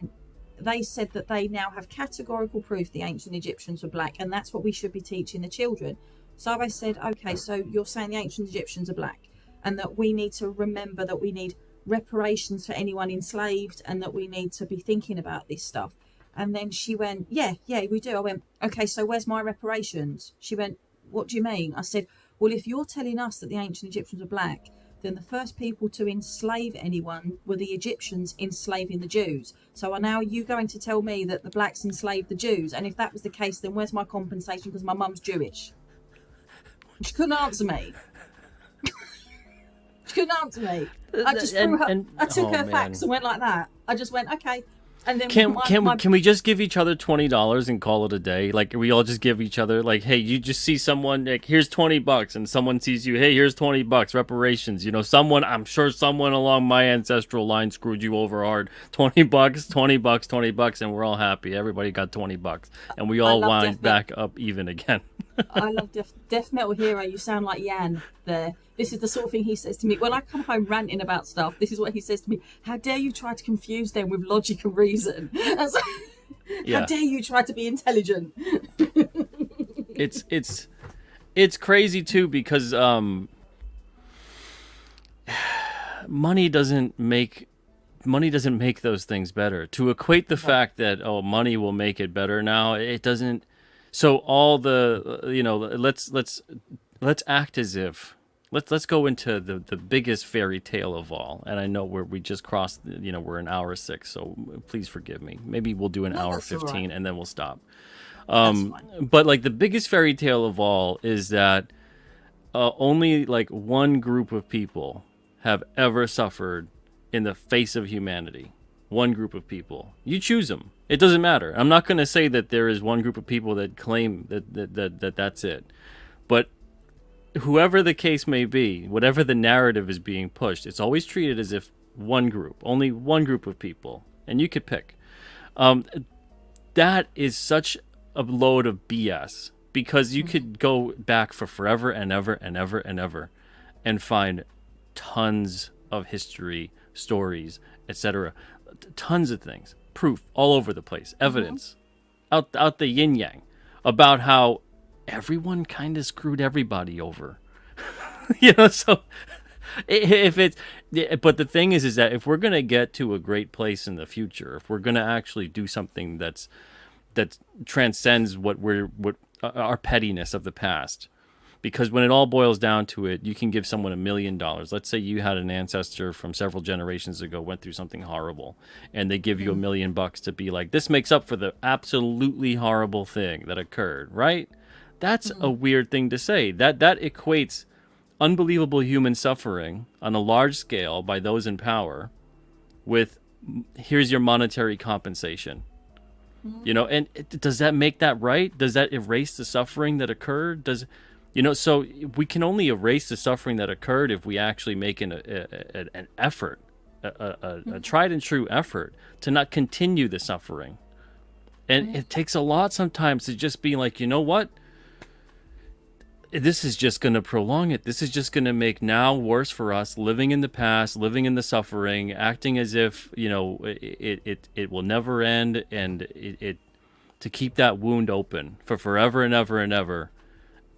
they said that they now have categorical proof the ancient Egyptians were black, and that's what we should be teaching the children. So I said, okay, so you're saying the ancient Egyptians are black, and that we need to remember that we need reparations for anyone enslaved, and that we need to be thinking about this stuff. And then she went, yeah, we do. I went, okay, so where's my reparations? She went, what do you mean? I said, well, if you're telling us that the ancient Egyptians were black, then the first people to enslave anyone were the Egyptians enslaving the Jews. So now are you going to tell me that the blacks enslaved the Jews? And if that was the case, then where's my compensation because my mum's Jewish? She couldn't answer me. She couldn't answer me. I just I took her facts and went like that. I just went, okay. And then can we just give each other $20 and call it a day? Like, we all just give each other, like, hey, you just see someone, like, here's $20, and someone sees you, hey, here's $20, reparations. I'm sure someone along my ancestral line screwed you over hard. $20, and we're all happy. Everybody got $20, and we all wind back up even again. I love Death Metal Hero. You sound like Jan there. This is the sort of thing he says to me when I come home ranting about stuff. This is what he says to me: how dare you try to confuse them with logic and reason? How dare you try to be intelligent? It's crazy too, because money doesn't make those things better. To equate the fact that money will make it better now, it doesn't. So all the let's act as if let's go into the biggest fairy tale of all. And I know we just crossed, we're an hour 6, so please forgive me. Maybe we'll do an No, hour that's all 15 right. and then we'll stop. That's fine. But like the biggest fairy tale of all is that only like one group of people have ever suffered in the face of humanity. One group of people. You choose them. It doesn't matter. I'm not going to say that there is one group of people that claim that that's it. But whoever the case may be, whatever the narrative is being pushed, it's always treated as if one group, only one group of people, and you could pick. Um, that is such a load of BS because you could go back for forever and ever and ever and ever and find tons of history, stories, etc. Tons of things, proof all over the place, evidence out the yin yang about how everyone kind of screwed everybody over. So if it's, but the thing is that if we're going to get to a great place in the future, if we're going to actually do something that transcends what our pettiness of the past, because when it all boils down to it, you can give someone $1 million. Let's say you had an ancestor from several generations ago went through something horrible, and they give you $1 million to be like, this makes up for the absolutely horrible thing that occurred, right? That's a weird thing to say. That equates unbelievable human suffering on a large scale by those in power with here's your monetary compensation. And does that make that right? Does that erase the suffering that occurred? So we can only erase the suffering that occurred if we actually make an effort, a tried and true effort to not continue the suffering. And it takes a lot sometimes to just be like, you know what? This is just going to prolong it. This is just going to make now worse for us, living in the past, living in the suffering, acting as if, it will never end, and it to keep that wound open for forever and ever and ever,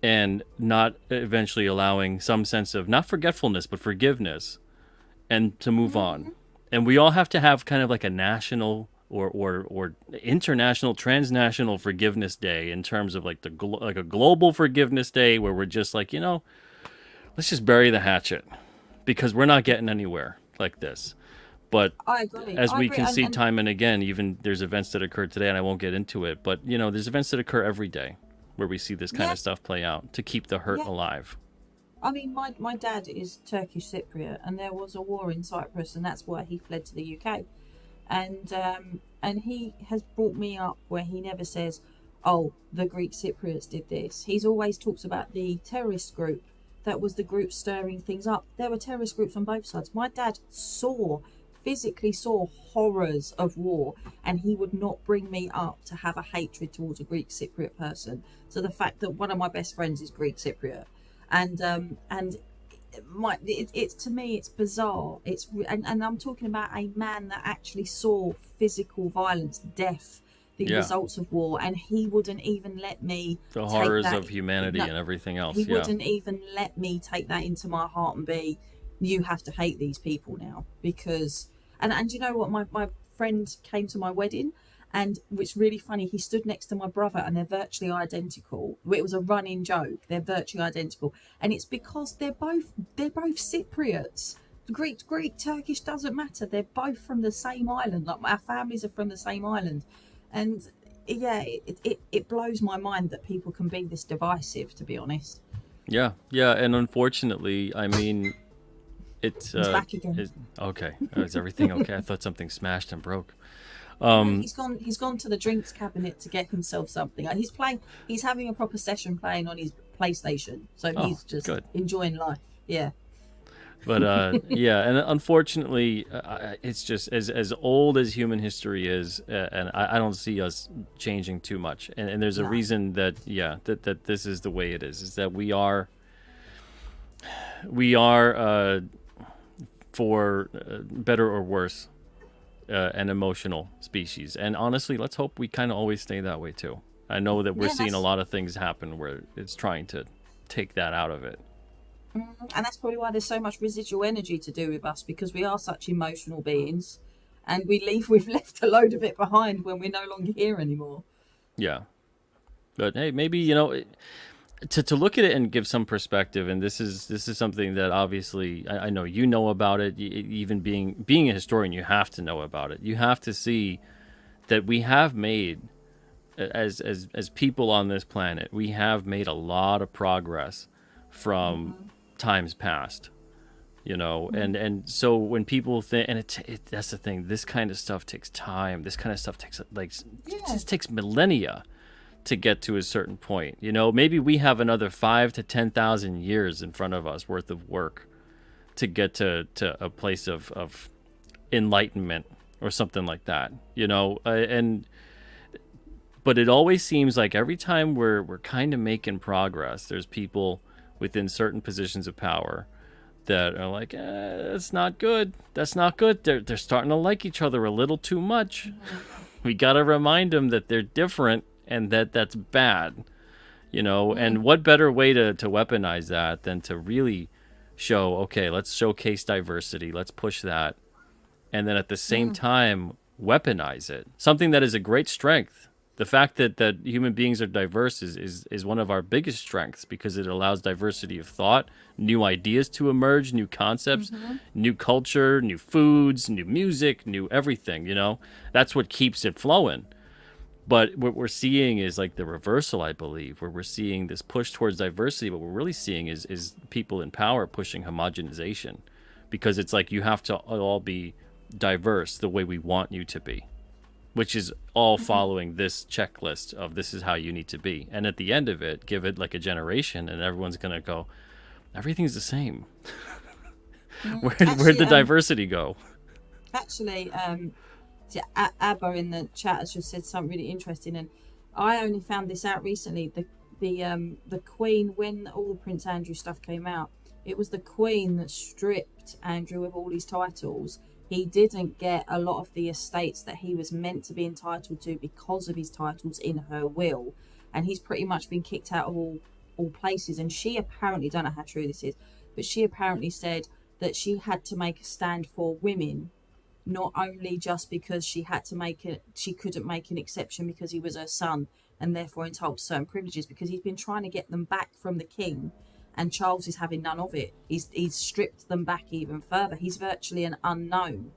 and not eventually allowing some sense of not forgetfulness, but forgiveness, and to move on. And we all have to have kind of like a national or international, transnational forgiveness day in terms of like like a global forgiveness day where we're just like, let's just bury the hatchet because we're not getting anywhere like this. But I agree. as I we agree. can see And time and again, even there's events that occur today, and I won't get into it, but there's events that occur every day where we see this kind yeah, of stuff play out to keep the hurt yeah. alive. I mean, my dad is Turkish Cypriot, and there was a war in Cyprus, and that's why he fled to the UK. And he has brought me up where he never says, "Oh, the Greek Cypriots did this." He's always talks about the terrorist group that was the group stirring things up. There were terrorist groups on both sides. My dad physically saw horrors of war, and he would not bring me up to have a hatred towards a Greek Cypriot person. So the fact that one of my best friends is Greek Cypriot, and it's to me it's bizarre. And I'm talking about a man that actually saw physical violence, death, the Yeah. results of war, and he wouldn't even let me The take horrors that. of humanity No, and everything else. he Yeah. wouldn't even let me take that into my heart and be, you have to hate these people now because and you know what, my friend came to my wedding, and it's really funny, he stood next to my brother and they're virtually identical. It was a running joke, they're virtually identical, and it's because they're both Cypriots. Greek, Turkish, doesn't matter, they're both from the same island, like our families are from the same island. And yeah, it blows my mind that people can be this divisive, to be honest. Yeah. And unfortunately, I mean, it's He's back again. okay. Is everything okay? I thought something smashed and broke. He's gone to the drinks cabinet to get himself something. He's having a proper session playing on his PlayStation, so Oh, he's just good. enjoying life. Yeah. But yeah, and unfortunately, it's just as old as human history is, and I don't see us changing too much. And there's a No. reason that that this is the way it is that we are for better or worse, an emotional species. And honestly, let's hope we kind of always stay that way too. I know that we're Yeah, seeing a lot of things happen where it's trying to take that out of it. and that's probably why there's so much residual energy to do with us, because we are such emotional beings, and we've left a load of it behind when we're no longer here anymore. Yeah. But hey, maybe, to look at it and give some perspective, and this is something that obviously I know you know about it. Even being a historian, you have to know about it. You have to see that we have made, as people on this planet, we have made a lot of progress from times past. And so when people think, and that's the thing, this kind of stuff takes time. This kind of stuff takes it just takes millennia to get to a certain point. Maybe we have another 5 to 10,000 years in front of us worth of work to get to a place of enlightenment or something like that. But it always seems like every time we're kind of making progress, there's people within certain positions of power that are like, that's not good. That's not good. They're starting to like each other a little too much. We got to remind them that they're different and that's bad. And what better way to weaponize that than to really show, okay, let's showcase diversity. Let's push that. And then at the same time, weaponize it. Something that is a great strength. The fact that human beings are diverse is one of our biggest strengths, because it allows diversity of thought, new ideas to emerge, new concepts, new culture, new foods, new music, new everything, That's what keeps it flowing. But what we're seeing is like the reversal, I believe, where we're seeing this push towards diversity. What we're really seeing is people in power pushing homogenization, because it's like you have to all be diverse the way we want you to be, which is all following this checklist of this is how you need to be. And at the end of it, give it like a generation and everyone's going to go, everything's the same. Where'd the diversity go? Actually, Abba in the chat has just said something really interesting, and I only found this out recently. The Queen, when all the Prince Andrew stuff came out, it was the Queen that stripped Andrew of all his titles. He didn't get a lot of the estates that he was meant to be entitled to because of his titles in her will, and he's pretty much been kicked out of all places. And she apparently, don't know how true this is, but she apparently said that she had to make a stand for women, not only just because she couldn't make an exception because he was her son and therefore entitled to certain privileges, because he's been trying to get them back from the king, and Charles is having none of it. He's stripped them back even further. He's virtually an unknown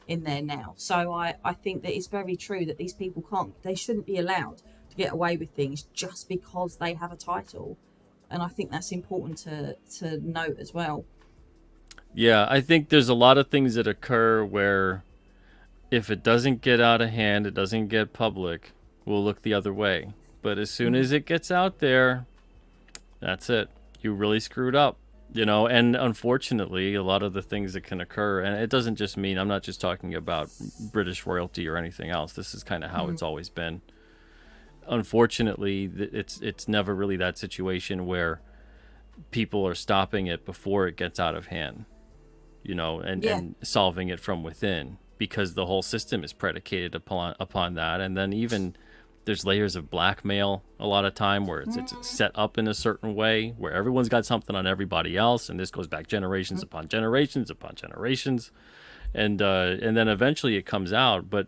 in there now. So I think that it's very true that these people they shouldn't be allowed to get away with things just because they have a title. And I think that's important to note as well. Yeah, I think there's a lot of things that occur where if it doesn't get out of hand, it doesn't get public, we'll look the other way. But as soon as it gets out there, that's it. You really screwed up, and unfortunately, a lot of the things that can occur, and it doesn't just mean, I'm not just talking about British royalty or anything else. This is kind of how it's always been. Unfortunately, it's never really that situation where people are stopping it before it gets out of hand, and solving it from within, because the whole system is predicated upon that. And then even there's layers of blackmail a lot of time where it's set up in a certain way where everyone's got something on everybody else, and this goes back generations upon generations upon generations, and then eventually it comes out. But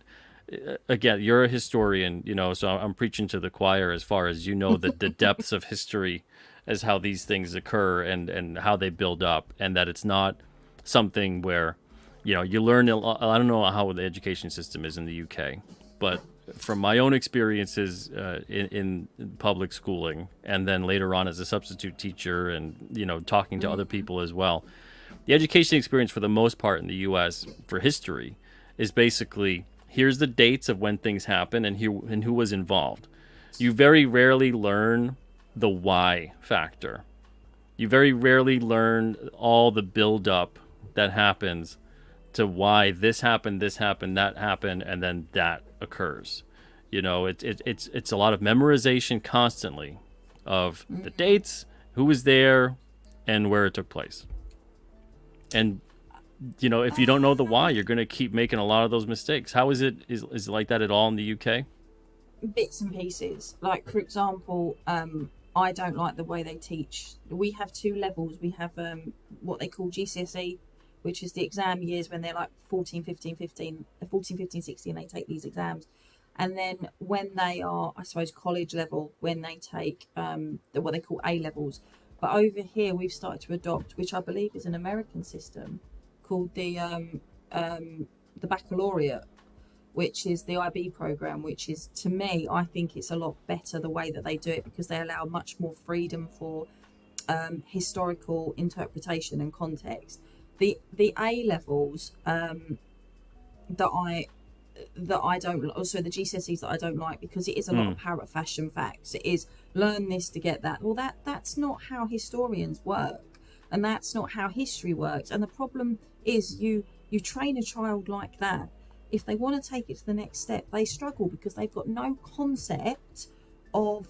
again, you're a historian, so I'm preaching to the choir as far as the depths of history as how these things occur and how they build up, and that it's not something where you learn. I don't know how the education system is in the UK, but from my own experiences in public schooling, and then later on as a substitute teacher, and talking to other people as well, the education experience for the most part in the US for history is basically, here's the dates of when things happen and who was involved. You very rarely learn the why factor. You very rarely learn all the build-up that happens to why this happened, that happened, and then that occurs. It's a lot of memorization constantly of the dates, who was there, and where it took place. And if you don't know the why, you're going to keep making a lot of those mistakes. How is it like that at all in the UK? Bits and pieces. Like, for example, I don't like the way they teach. We have 2 levels. We have what they call GCSE, which is the exam years when they're like 14, 15, 16, they take these exams. And then when they are, I suppose, college level, when they take what they call A levels. But over here, we've started to adopt, which I believe is an American system, called the baccalaureate, which is the IB program, which is, to me, I think it's a lot better the way that they do it, because they allow much more freedom for historical interpretation and context. The A levels that I don't, also the GCSEs that I don't like, because it is a lot of parrot fashion facts. It is learn this to get that. Well, that's not how historians work, and that's not how history works. And the problem is you train a child like that. If they want to take it to the next step, they struggle because they've got no concept of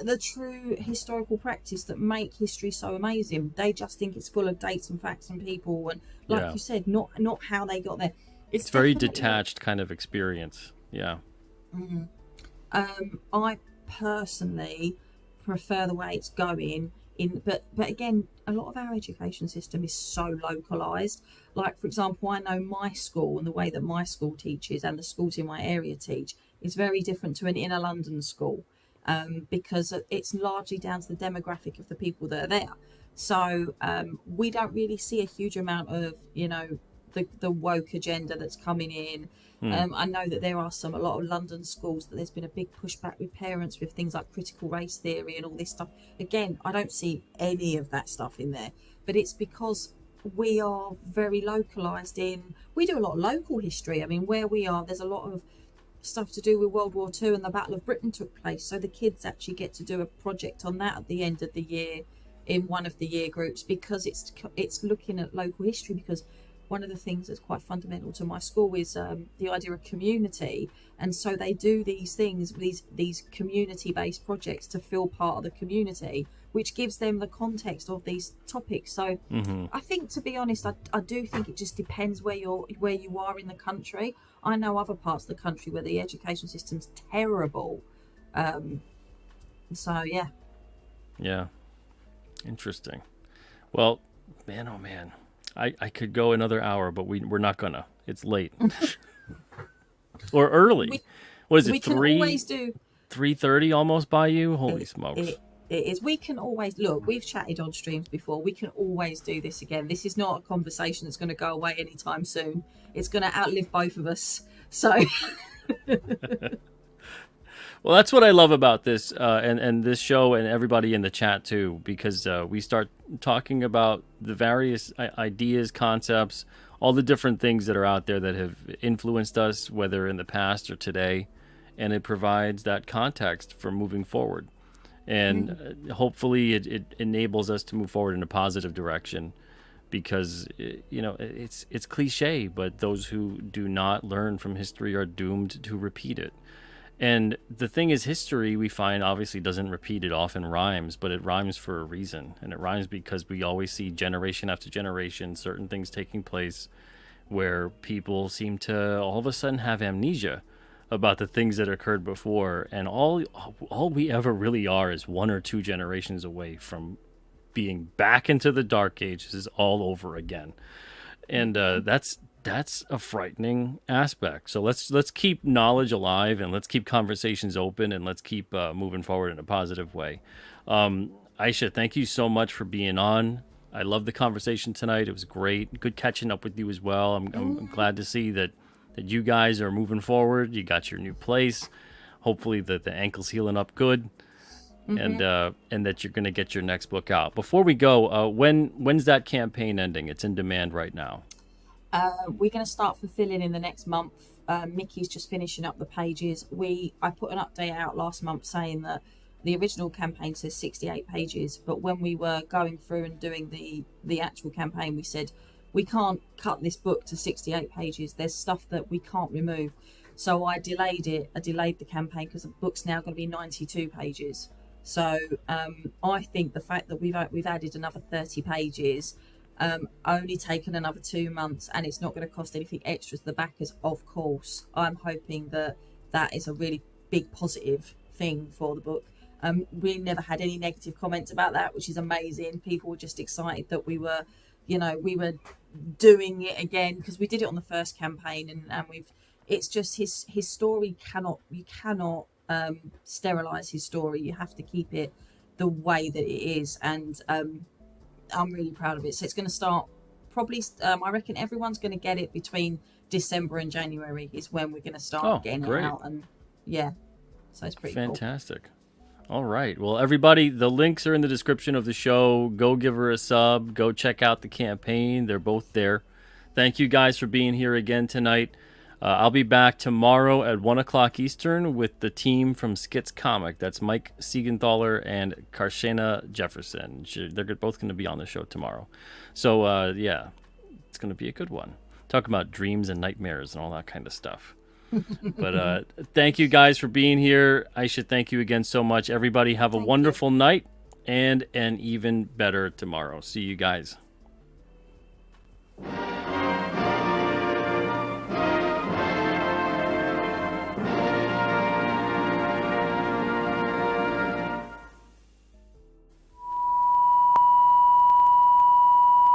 the true historical practice that make history so amazing. They just think it's full of dates and facts and people, and like you said, not how they got there. It's very detached kind of experience. Yeah. I personally prefer the way it's going but again, a lot of our education system is so localized. Like, for example, I know my school, and the way that my school teaches and the schools in my area teach is very different to an inner London school, because it's largely down to the demographic of the people that are there. So we don't really see a huge amount of, the woke agenda that's coming in. I know that there are a lot of London schools that there's been a big pushback with parents with things like critical race theory and all this stuff. Again, I don't see any of that stuff in there, but it's because we are very localized we do a lot of local history. I mean, where we are, there's a lot of stuff to do with World War II, and the Battle of Britain took place. So the kids actually get to do a project on that at the end of the year in one of the year groups, because it's looking at local history. Because one of the things that's quite fundamental to my school is the idea of community, and so they do these things, these community-based projects to feel part of the community, which gives them the context of these topics. So I think, to be honest, I do think it just depends where you are in the country. I know other parts of the country where the education system's terrible. So yeah, interesting. Well, man, oh man, I could go another hour, but we're not gonna. It's late. Or early. What is it? We can always do 3:30 almost by you? Holy smokes. It is. We can always look. We've chatted on streams before. We can always do this again. This is not a conversation that's going to go away anytime soon. It's going to outlive both of us. So. Well, that's what I love about this and this show, and everybody in the chat too, because we start talking about the various ideas, concepts, all the different things that are out there that have influenced us, whether in the past or today, and it provides that context for moving forward. And hopefully it enables us to move forward in a positive direction, because it's cliche, but those who do not learn from history are doomed to repeat it. And the thing is, history, we find, obviously doesn't repeat. It often rhymes, but it rhymes for a reason. And it rhymes because we always see generation after generation certain things taking place where people seem to all of a sudden have amnesia about the things that occurred before. And all we ever really are is 1 or 2 generations away from being back into the dark ages all over again. And that's a frightening aspect. So let's keep knowledge alive, and let's keep conversations open, and let's keep moving forward in a positive way. AYSE, thank you so much for being on. I love the conversation tonight. It was great. Good catching up with you as well. I'm glad to see that you guys are moving forward. You got your new place. Hopefully that the ankle's healing up good, and that you're going to get your next book out. Before we go, when's that campaign ending? It's in demand right now. We're going to start fulfilling in the next month. Mickey's just finishing up the pages. I put an update out last month saying that the original campaign says 68 pages, but when we were going through and doing the actual campaign, we said we can't cut this book to 68 pages. There's stuff that we can't remove. So I delayed it. I delayed the campaign because the book's now going to be 92 pages. So I think the fact that we've added another 30 pages, only taken another 2 months, and it's not going to cost anything extra to the backers, of course. I'm hoping that is a really big positive thing for the book. We never had any negative comments about that, which is amazing. People were just excited that we were doing it again, because we did it on the first campaign, and we've it's just his story you cannot sterilize his story. You have to keep it the way that it is, and I'm really proud of it. So it's going to start probably I reckon everyone's going to get it between December and January is when we're going to start getting it out. And yeah, so it's pretty fantastic. All right. Well, everybody, the links are in the description of the show. Go give her a sub. Go check out the campaign. They're both there. Thank you guys for being here again tonight. I'll be back tomorrow at 1 o'clock Eastern with the team from Skits Comic. That's Mike Siegenthaler and Karshena Jefferson. They're both going to be on the show tomorrow. So, yeah, it's going to be a good one. Talk about dreams and nightmares and all that kind of stuff. But thank you guys for being here. I should thank you again so much. Everybody have a wonderful night and an even better tomorrow. See you guys.